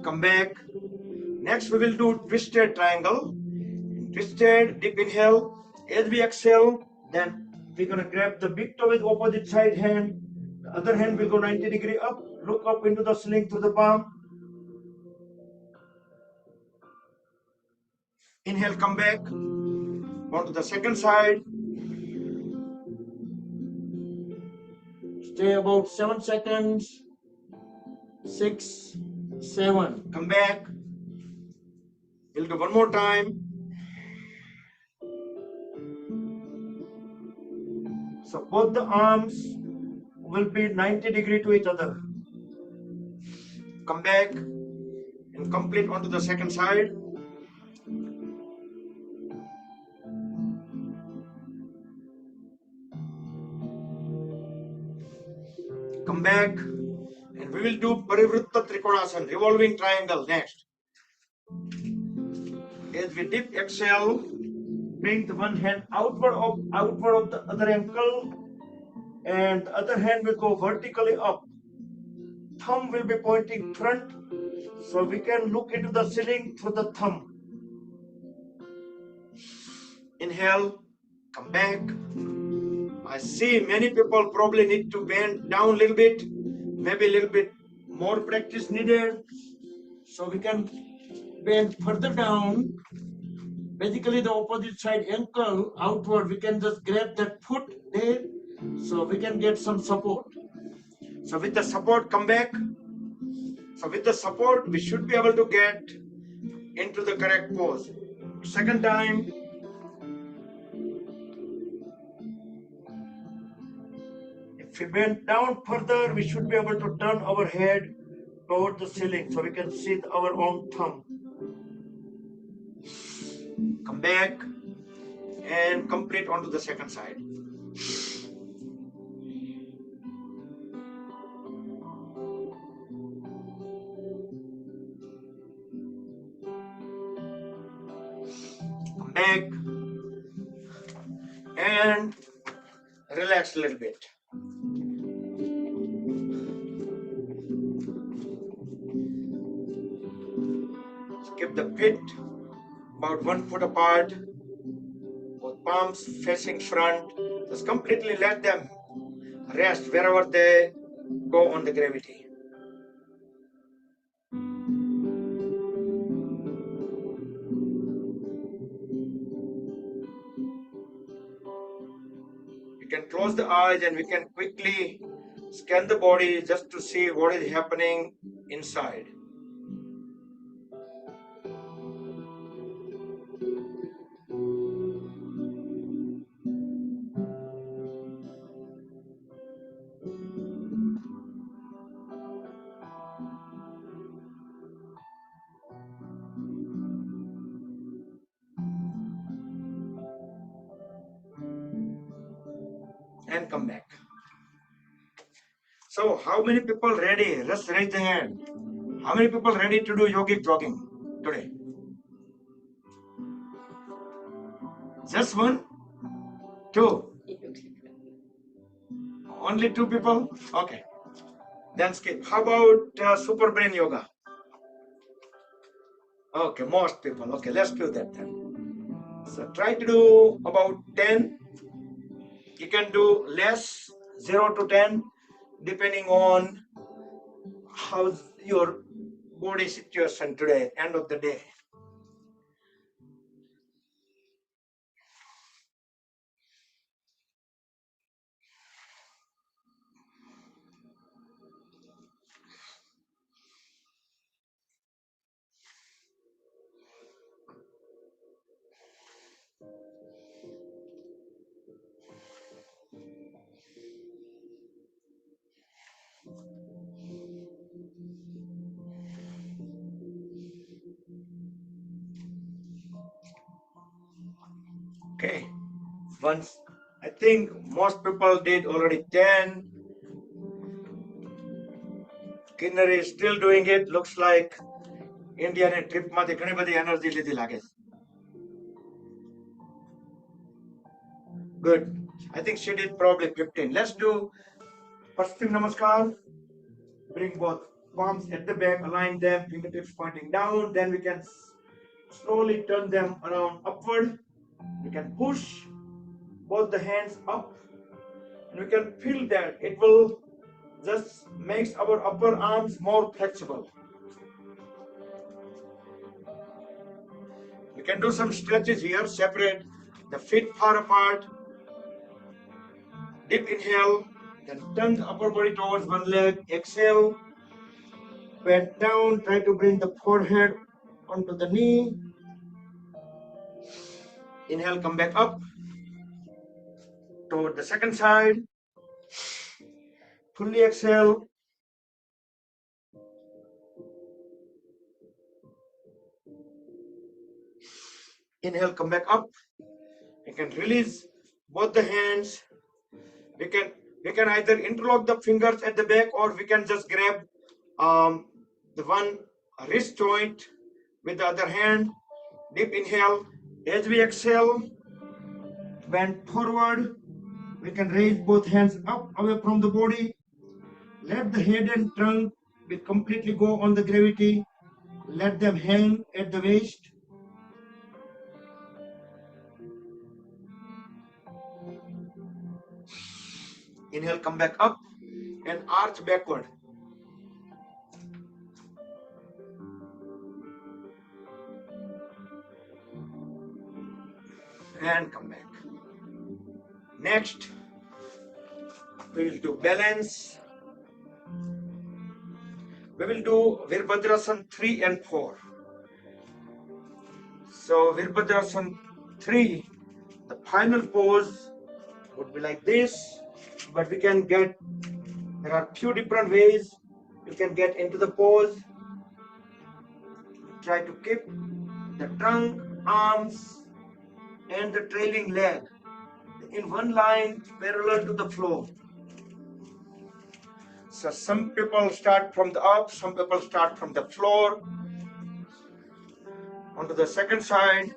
Come back. Next we will do twisted triangle. Twisted, deep inhale. As we exhale, then we're going to grab the big toe with opposite side hand. The other hand will go 90 degree up. Look up into the ceiling through the palm. Inhale, come back. Onto the second side. Stay about 7 seconds. 6, 7. Come back. We'll do one more time. So both the arms will be 90 degree to each other. Come back and complete onto the second side. Come back and we will do Parivritta Trikonasana, revolving triangle next. As we dip, exhale, bring the one hand outward of the other ankle, and the other hand will go vertically up. Thumb will be pointing front, so we can look into the ceiling through the thumb. Inhale, come back. I see many people probably need to bend down a little bit, maybe a little bit more practice needed, so we can bend further down. Basically the opposite side ankle outward, we can just grab that foot there, so we can get some support. So with the support, come back. So with the support, we should be able to get into the correct pose. Second time. If we bend down further, we should be able to turn our head toward the ceiling so we can see our own thumb. Come back and complete onto the second side. Come back and relax a little bit. Keep the feet about 1 foot apart, both palms facing front. Just completely let them rest wherever they go on the gravity. We can close the eyes and we can quickly scan the body just to see what is happening inside. And come back. So how many people ready? Let's raise the hand. How many people ready to do yogic jogging today? Just one? Two? Only two people? Okay. Then skip. How about super brain yoga? Okay, most people. Okay, let's do that then. So try to do about 10. You can do less, 0 to 10, depending on how's your body situation today, end of the day. Once, I think most people did already 10. Kinnari is still doing it. Looks like India ne trip માં ઘણી બધી energy લીધી લાગે. Good. I think she did probably 15. Let's do Paschim Namaskar. Bring both palms at the back, align them, fingertips pointing down. Then we can slowly turn them around upward. We can push both the hands up, and we can feel that it will just makes our upper arms more flexible. We can do some stretches here. Separate the feet far apart. Deep inhale, then turn the upper body towards one leg. Exhale, bend down. Try to bring the forehead onto the knee. Inhale, come back up toward the second side. Fully exhale. Inhale, come back up. You can release both the hands. We can either interlock the fingers at the back, or we can just grab the one wrist joint with the other hand. Deep inhale. As we exhale, bend forward. We can raise both hands up away from the body. Let the head and trunk will completely go on the gravity. Let them hang at the waist. Inhale, come back up and arch backward. And come back. Next, we will do balance. We will do Virabhadrasana 3 and 4. So Virabhadrasana 3, the final pose would be like this, but we can get, there are few different ways you can get into the pose. Try to keep the trunk, arms, and the trailing leg in one line parallel to the floor. So some people start from the up, some people start from the floor. Onto the second side.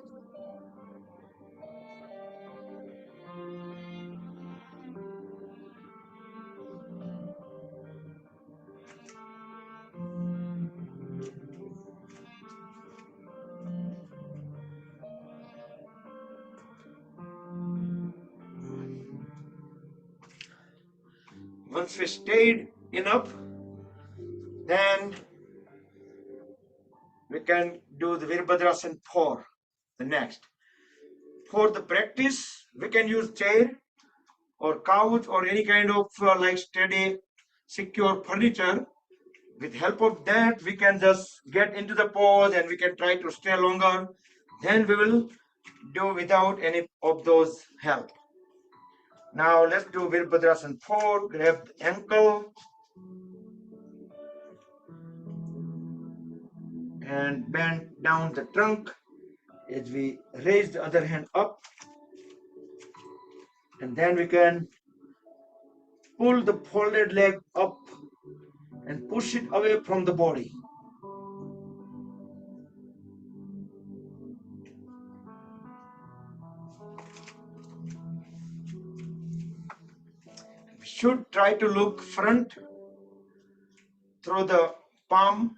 Once we stayed enough, then we can do the Virabhadrasana 4, the next. For the practice, we can use chair or couch or any kind of like steady, secure furniture. With help of that, we can just get into the pose and we can try to stay longer. Then we will do without any of those help. Now let's do Virabhadrasana 4. Grab the ankle and bend down the trunk as we raise the other hand up, and then we can pull the folded leg up and push it away from the body. We should try to look front through the palm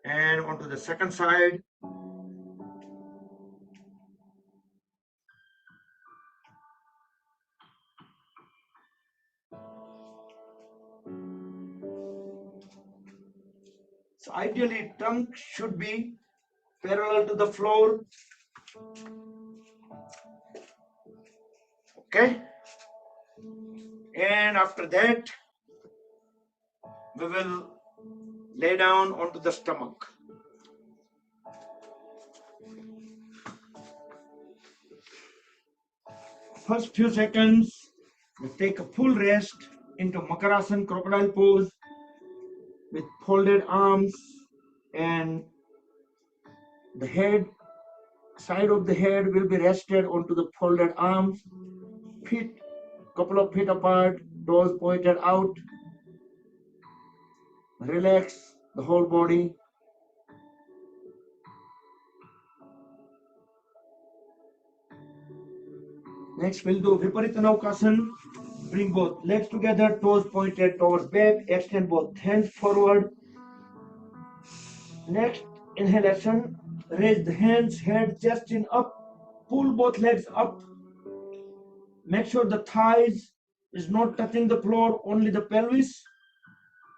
and onto the second side. So ideally, trunk should be parallel to the floor. Okay. And after that, we will lay down onto the stomach. First few seconds, we take a full rest into Makarasana, crocodile pose, with folded arms and the head side of the head will be rested onto the folded arms, feet couple of feet apart, toes pointed out. Relax the whole body. Next, we'll do Viparita Naukasana. Bring both legs together, toes pointed towards back, extend both hands forward. Next, inhalation, raise the hands, head, chest, chin up, pull both legs up. Make sure the thighs is not touching the floor, only the pelvis,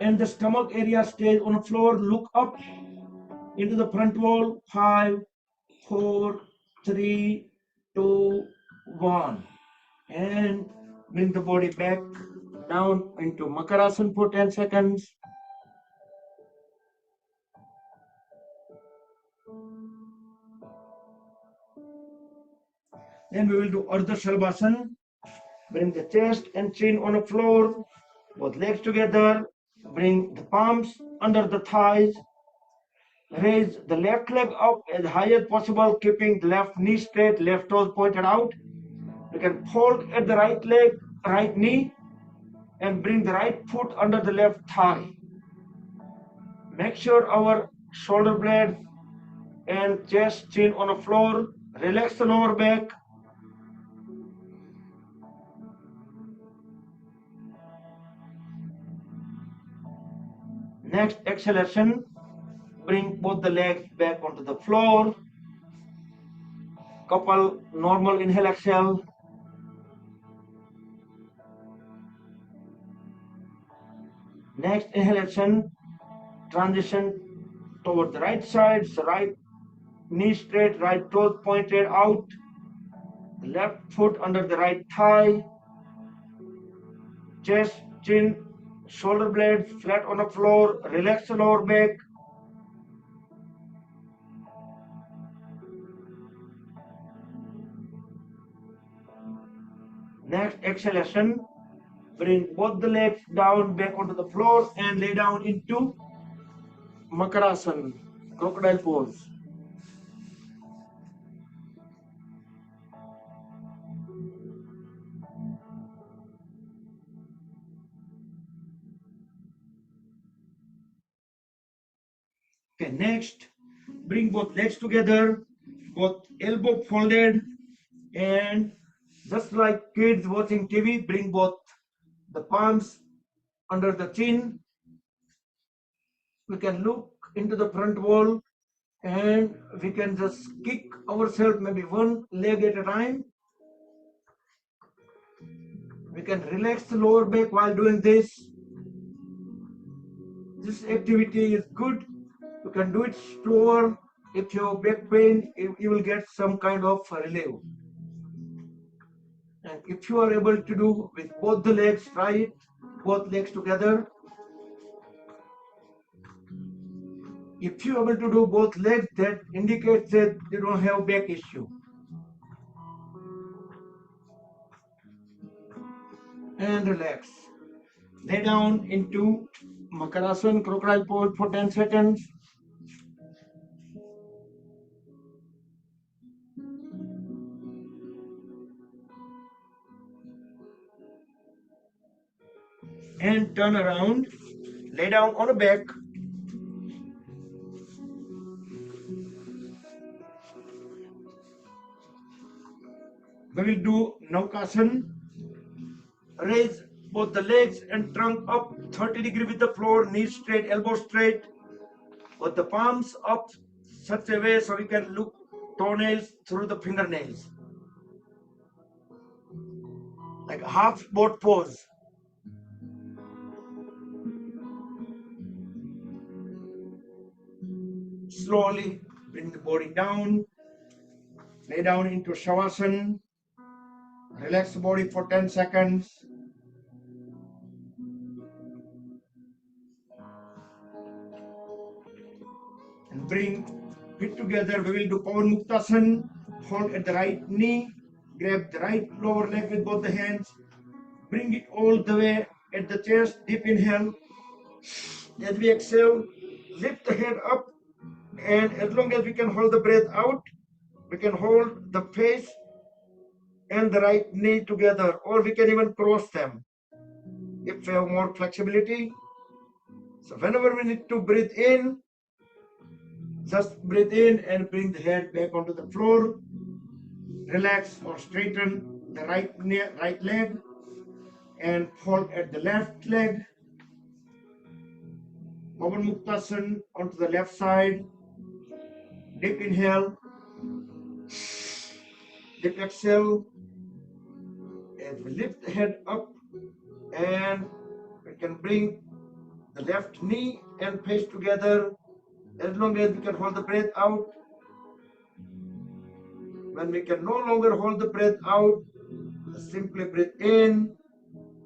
and the stomach area stays on the floor. Look up into the front wall. 5, 4, 3, 2, 1. And bring the body back down into Makarasana for 10 seconds. Then we will do Ardha Shalabhasana. Bring the chest and chin on the floor, both legs together. Bring the palms under the thighs. Raise the left leg up as high as possible, keeping the left knee straight, left toes pointed out. You can fold at the right leg, right knee, and bring the right foot under the left thigh. Make sure our shoulder blades and chest, chin on the floor. Relax the lower back. Next exhalation, bring both the legs back onto the floor. Couple normal inhale, exhale. Next inhalation, transition toward the right side, so right knee straight, right toes pointed out, left foot under the right thigh, chest, chin, shoulder blades flat on the floor, relax the lower back. Next exhalation, bring both the legs down back onto the floor and lay down into Makarasana, crocodile pose. Okay, next, bring both legs together, both elbow folded, and just like kids watching TV, bring both the palms under the chin. We can look into the front wall and we can just kick ourselves maybe one leg at a time. We can relax the lower back while doing this. This activity is good. You can do it slower. If you have back pain, you will get some kind of relief. And if you are able to do with both the legs, try it, both legs together. If you are able to do both legs, that indicates that you don't have back issue. And relax. Lay down into Makarasana, crocodile pose for 10 seconds. And turn around, lay down on the back. We will do Naukasana. Raise both the legs and trunk up 30 degrees with the floor, knees straight, elbows straight. Put the palms up such a way so we can look toenails through the fingernails. Like a half boat pose. Slowly bring the body down. Lay down into Shavasana. Relax the body for 10 seconds. And bring feet together. We will do Pavan Muktasana. Hold at the right knee. Grab the right lower leg with both the hands. Bring it all the way at the chest. Deep inhale. As we exhale, lift the head up. And as long as we can hold the breath out, We can hold the face and the right knee together, or we can even cross them if we have more flexibility. So whenever we need to breathe in, just breathe in and bring the head back onto the floor. Relax or straighten the right leg and hold at the left leg. Pavan Muktasan onto the left side. Deep inhale. Deep exhale. As we lift the head up, and we can bring the left knee and face together as long as we can hold the breath out. When we can no longer hold the breath out, simply breathe in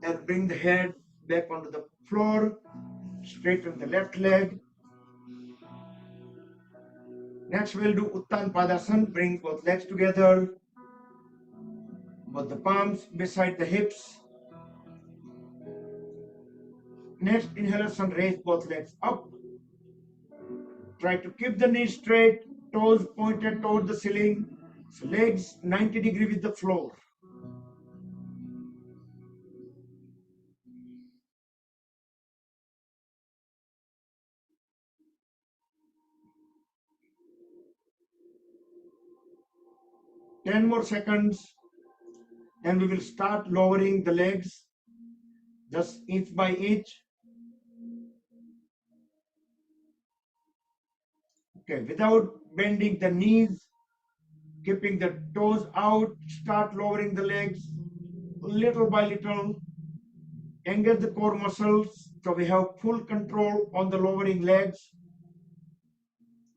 and bring the head back onto the floor. Straighten the left leg. Next, we'll do Uttan Padasana. Bring both legs together, both the palms beside the hips. Next, inhalation, raise both legs up. Try to keep the knees straight, toes pointed toward the ceiling, so legs 90 degrees with the floor. Ten more seconds, and we will start lowering the legs, just inch by inch. Okay, without bending the knees, keeping the toes out, start lowering the legs little by little. Engage the core muscles so we have full control on the lowering legs.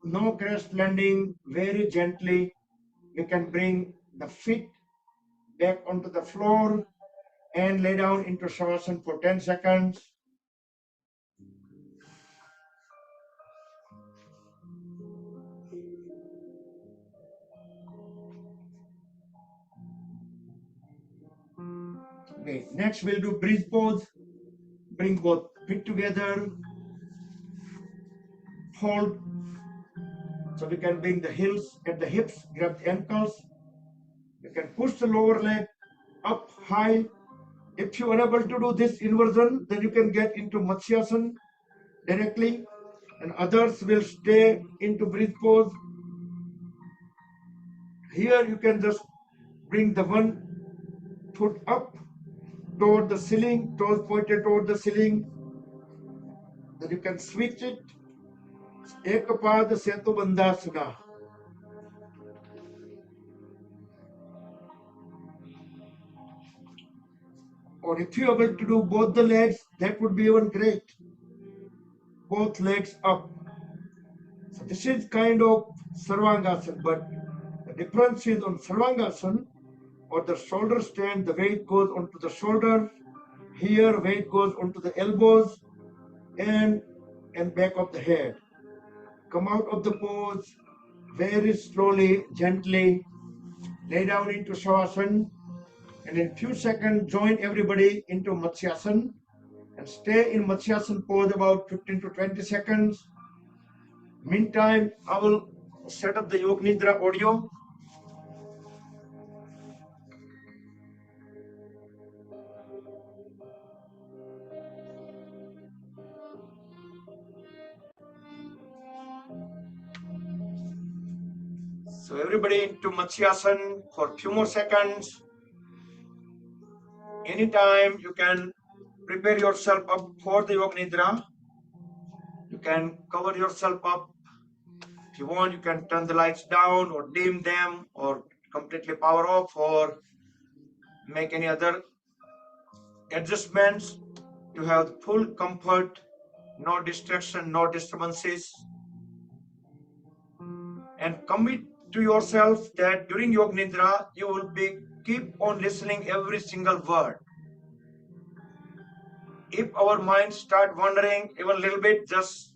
No crash landing, very gently. We can bring the feet back onto the floor and lay down into Shavasana for 10 seconds. Okay, next we'll do breeze pose. Bring both feet together. Hold. So we can bring the heels at the hips, grab the ankles. You can push the lower leg up high. If you're unable to do this inversion, then you can get into Matsyasana directly, and others will stay into breeze pose. Here you can just bring the one foot up toward the ceiling, toes pointed toward the ceiling. Then you can switch it. Ekapad Setu Bandhasana. Or if you're able to do both the legs, that would be even great. Both legs up. So this is kind of Sarvangasana, but the difference is on Sarvangasana or the shoulder stand, the weight goes onto the shoulder. Here, weight goes onto the elbows and back of the head. Come out of the pose very slowly, gently. Lay down into Shavasana, and in few seconds, join everybody into Matsyasana and stay in Matsyasana pose about 15 to 20 seconds. Meantime, I will set up the Yoga Nidra audio. So everybody into Matsyasana for a few more seconds. Anytime you can prepare yourself up for the Yoga Nidra. You can cover yourself up. If you want, you can turn the lights down or dim them or completely power off or make any other adjustments to have full comfort, no distraction, no disturbances. And commit to yourself that during Yoga Nidra, you will keep on listening every single word. If our minds start wandering even a little bit, just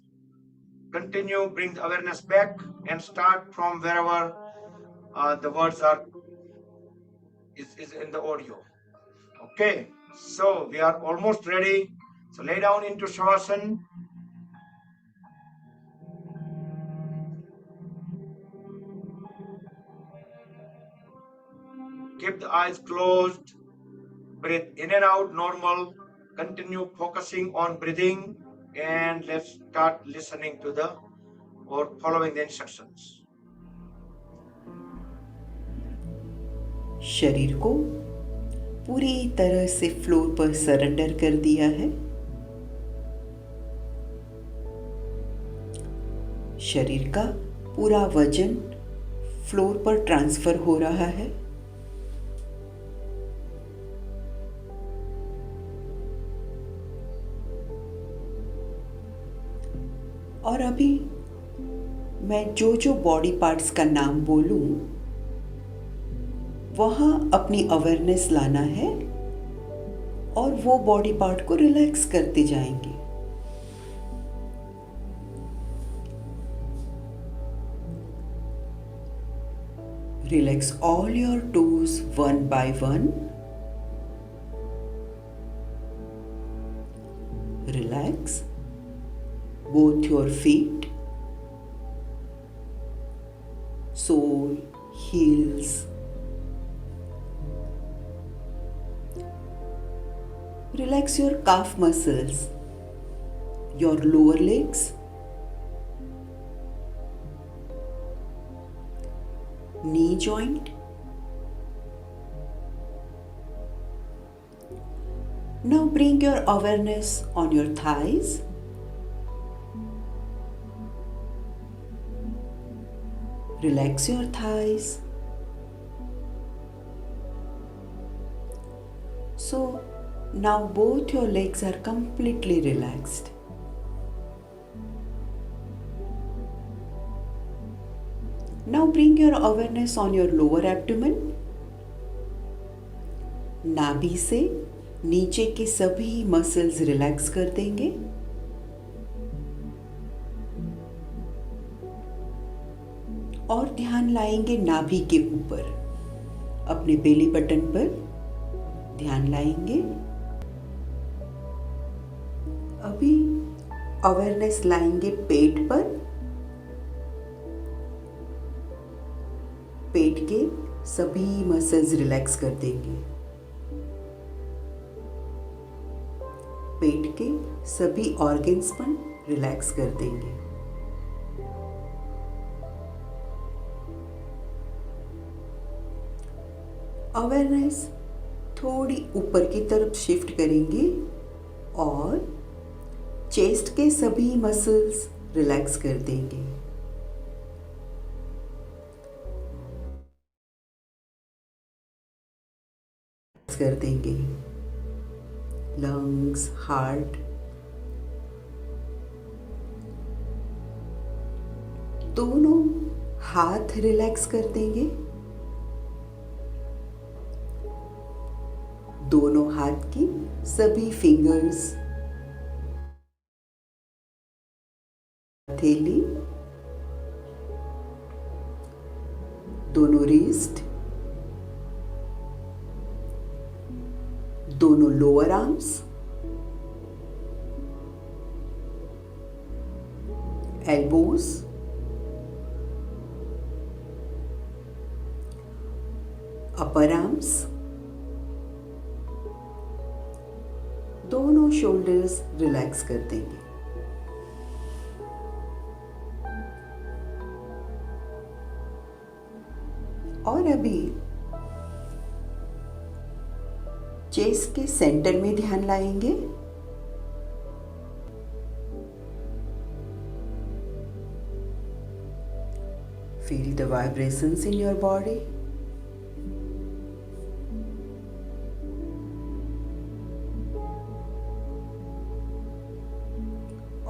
continue, bring the awareness back and start from wherever the words are is in the audio. Okay, so we are almost ready. So lay down into Shavasana. keep the eyes closed. Breathe in and out normal. Continue focusing on breathing, and let's start listening to the or following the instructions. शरीर को पूरी तरह से floor पर surrender कर दिया है। शरीर का पूरा वजन फ्लोर पर ट्रांसफर हो रहा है। और अभी मैं जो बॉडी पार्ट्स का नाम बोलूं वहां अपनी अवेयरनेस लाना है और वो बॉडी पार्ट को रिलैक्स करते जाएंगे। Relax all your toes one by one. Relax both your feet, sole, heels. Relax your calf muscles, your lower legs, knee joint. Now bring your awareness on your thighs. Relax your thighs. So now both your legs are completely relaxed. Now bring your awareness on your lower abdomen. नाभि से नीचे के सभी muscles relax कर देंगे। और ध्यान लाएंगे नाभि के ऊपर, अपने बेली बटन पर ध्यान लाएंगे। अभी अवेयरनेस लाएंगे पेट पर। पेट के सभी मसल्स रिलैक्स कर देंगे। पेट के सभी ऑर्गन्स पर रिलैक्स कर देंगे। अवेयरनेस थोड़ी ऊपर की तरफ शिफ्ट करेंगे और चेस्ट के सभी मसल्स रिलैक्स कर देंगे। कर देंगे लंग्स, हार्ट। दोनों हाथ रिलैक्स कर देंगे। दोनों हाथ की सभी फिंगर्स, हथेली, दोनों रिस्ट, दोनों लोअर आर्म्स, एल्बोज, अपर आर्म्स, दोनों शोल्डर्स रिलैक्स कर देंगे। और अभी चेस्ट के सेंटर में ध्यान लाएंगे। Feel the vibrations in your body.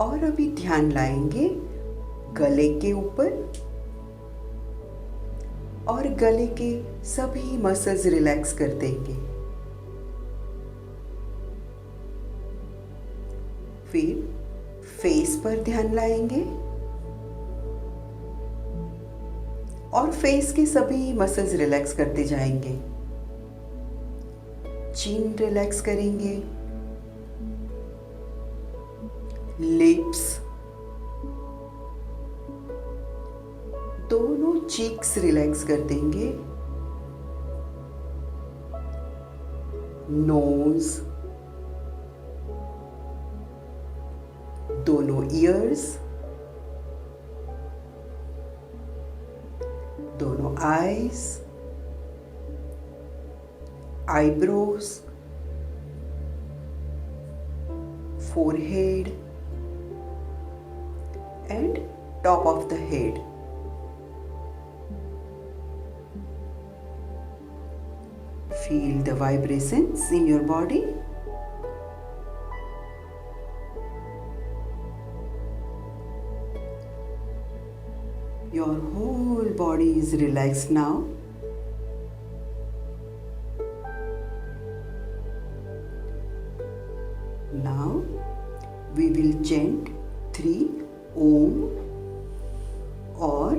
और अभी ध्यान लाएंगे गले के ऊपर और गले के सभी मसल्स रिलैक्स कर देंगे। फिर फेस पर ध्यान लाएंगे और फेस के सभी मसल्स रिलैक्स करते जाएंगे। चिन रिलैक्स करेंगे, लिप्स, दोनों चीक्स रिलैक्स कर देंगे, नोज, दोनों ईयर्स, दोनों eyes, eyebrows, forehead and top of the head. Feel the vibrations in your body. Your whole body is relaxed now. Now we will chant 3 ओम और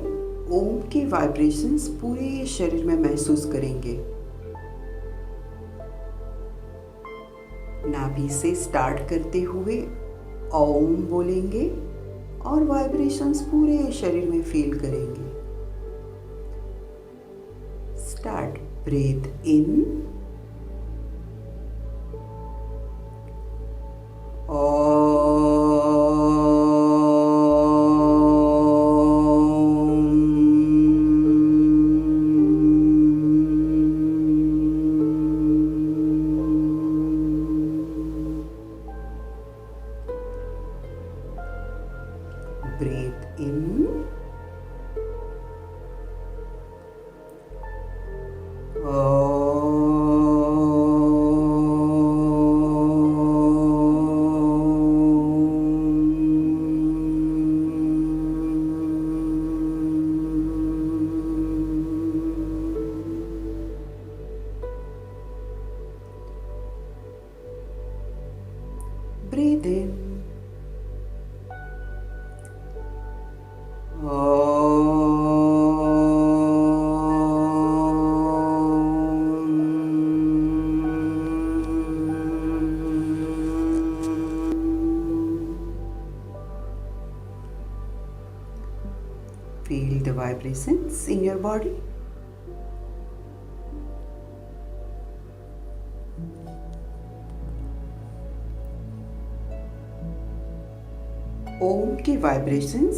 ओम के वाइब्रेशंस पूरे शरीर में महसूस करेंगे। नाभि से स्टार्ट करते हुए ओम बोलेंगे और वाइब्रेशंस पूरे शरीर में फील करेंगे। Start, breathe in, breathe in, breathe in. Feel the vibrations in your body. ओम के वाइब्रेशंस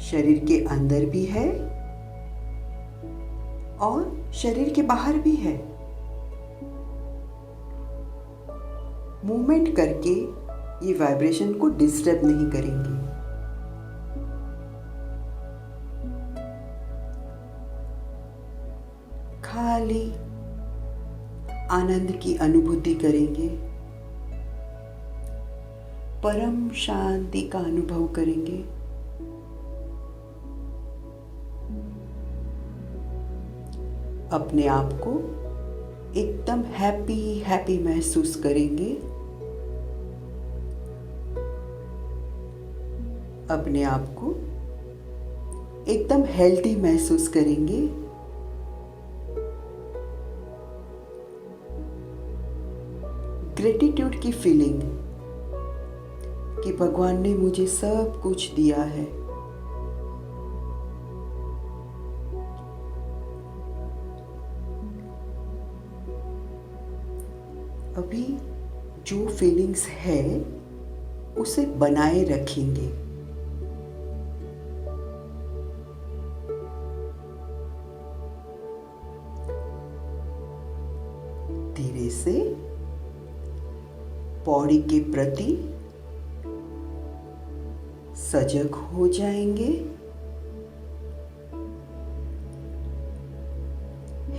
शरीर के अंदर भी है और शरीर के बाहर भी है। मूवमेंट करके ये वाइब्रेशन को डिस्टर्ब नहीं करेंगे। खाली आनंद की अनुभूति करेंगे, परम शांति का अनुभव करेंगे। अपने आप को एकदम हैप्पी हैप्पी महसूस करेंगे। अपने आप को एकदम हेल्दी महसूस करेंगे। ग्रेटिट्यूड की फीलिंग कि भगवान ने मुझे सब कुछ दिया है। अभी जो फीलिंग्स है उसे बनाए रखेंगे। धीरे से बॉडी के प्रति सजग हो जाएंगे।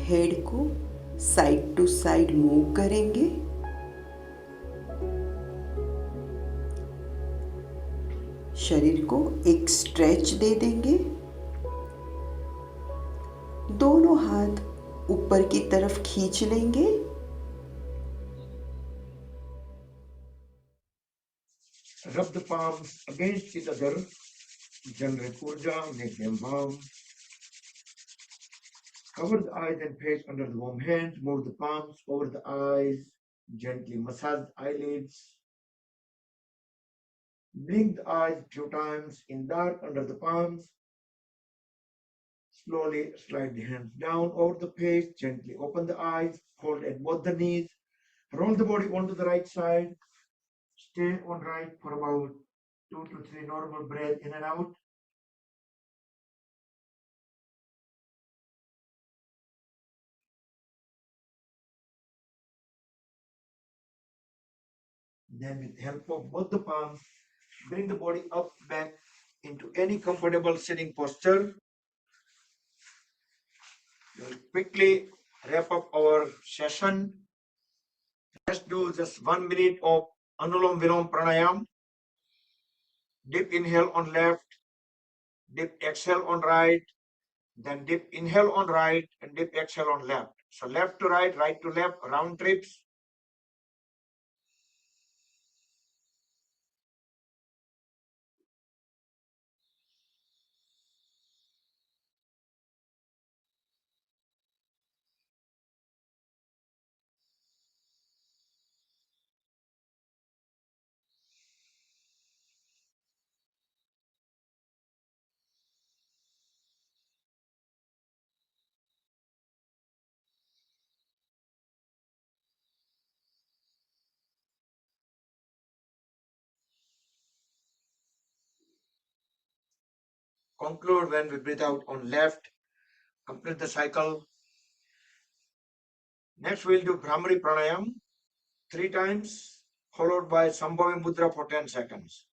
हेड को साइड टू साइड मूव करेंगे। शरीर को एक स्ट्रेच दे देंगे। दोनों हाथ ऊपर की तरफ खींच लेंगे। Rub the palms against each other. Generate urja, make them warm. Cover the eyes and face under the warm hands. Move the palms over the eyes. Gently massage the eyelids. Blink the eyes a few times in dark under the palms. Slowly slide the hands down over the face, gently open the eyes, hold at both the knees, roll the body onto the right side, stay on right for about 2 to 3 normal breath in and out. Then with help of both the palms, bring the body up back into any comfortable sitting posture. We'll quickly wrap up our session. Let's do just 1 minute of Anulom Vilom Pranayam. Deep inhale on left, deep exhale on right, then deep inhale on right and deep exhale on left. So left to right, right to left, round trips. Conclude when we breathe out on left. Complete the cycle. Next, we'll do Brahmari Pranayam 3 times, followed by Sambhavi Mudra for 10 seconds.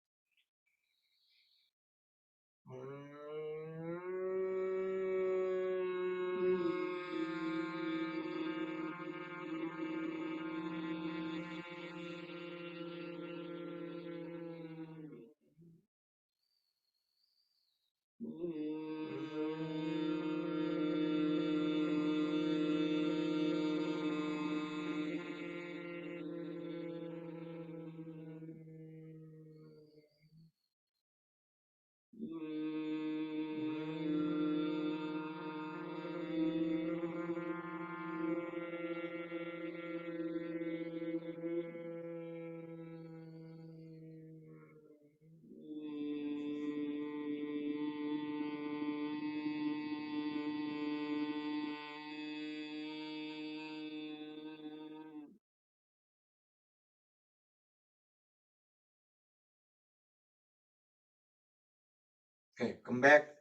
Okay, come back.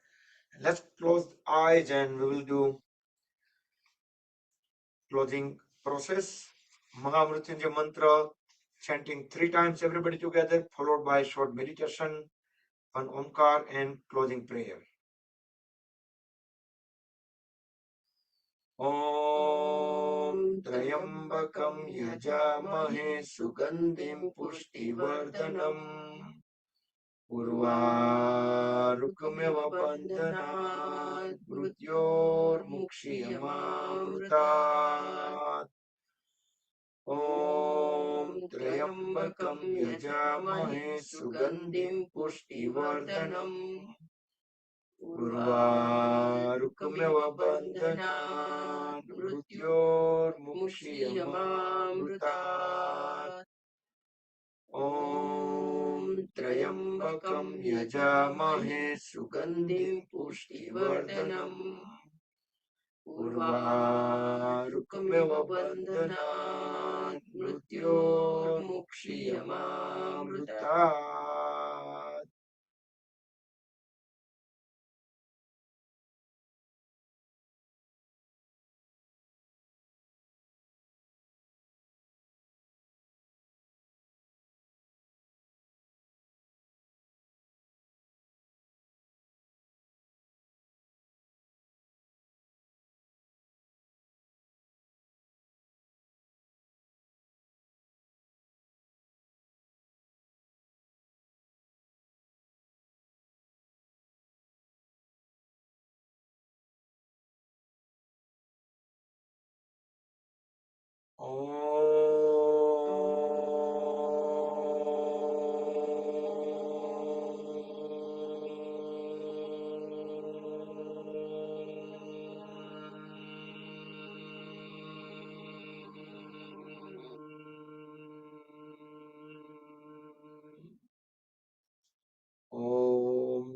Let's close the eyes and we will do closing process. Mahamrityunjay mantra chanting 3 times, everybody together, followed by short meditation on Omkar and closing prayer. Om Trayambakam Yajamahe Sugandhim Pushtivardanam Urvarukmeva Bandhanat Mrutyor Mukshiyamamrutat. Om Trayambakam Yajamahe Sugandhim Pushtivardanam Urvarukmeva Bandhanat Mrutyor Mukshiyamamrutat. Om Trayambakam Yajamahe Sugandhim Pushtivardanam Urvarukmeva Bandhanat Mrutyor Mukshiyamamrutat.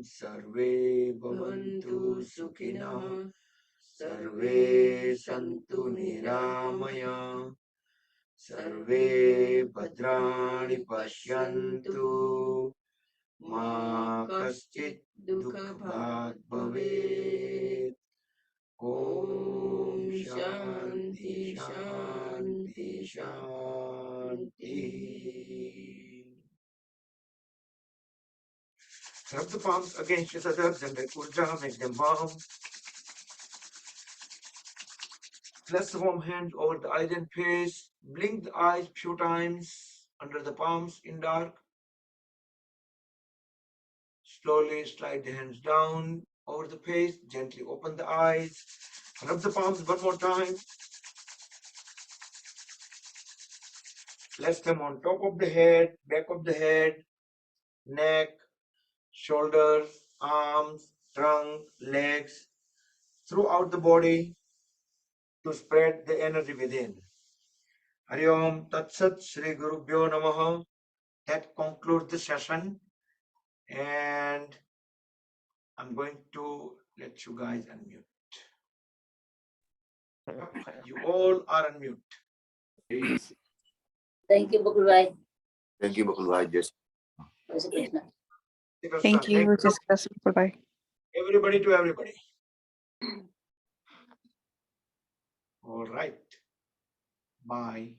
सर्वे भवन्तु सुखिनः सर्वे सन्तु निरामयाः सर्वे भद्राणि पश्यन्तु मा कश्चित् दुःखभाग् भवेत् ॐ शान्ति शान्ति शान्तिः. Rub the palms against each other, generate Urja, make them warm. Place the warm hand over the eyes and face. Blink the eyes few times under the palms in dark. Slowly slide the hands down over the face. Gently open the eyes. Rub the palms one more time. Place them on top of the head, back of the head, neck, shoulders, arms, trunk, legs, throughout the body to spread the energy within. Hari Om Tat Sat Shri Guru Bhyo Namaha. That concludes the session, and I'm going to let you guys unmute. You all are unmute. Thank you, Bakul Bhai. Thank you, Bakul Bhai. Yes. Jai Shri Krishna. Thank you, just bye. Everybody to everybody. All right. Bye.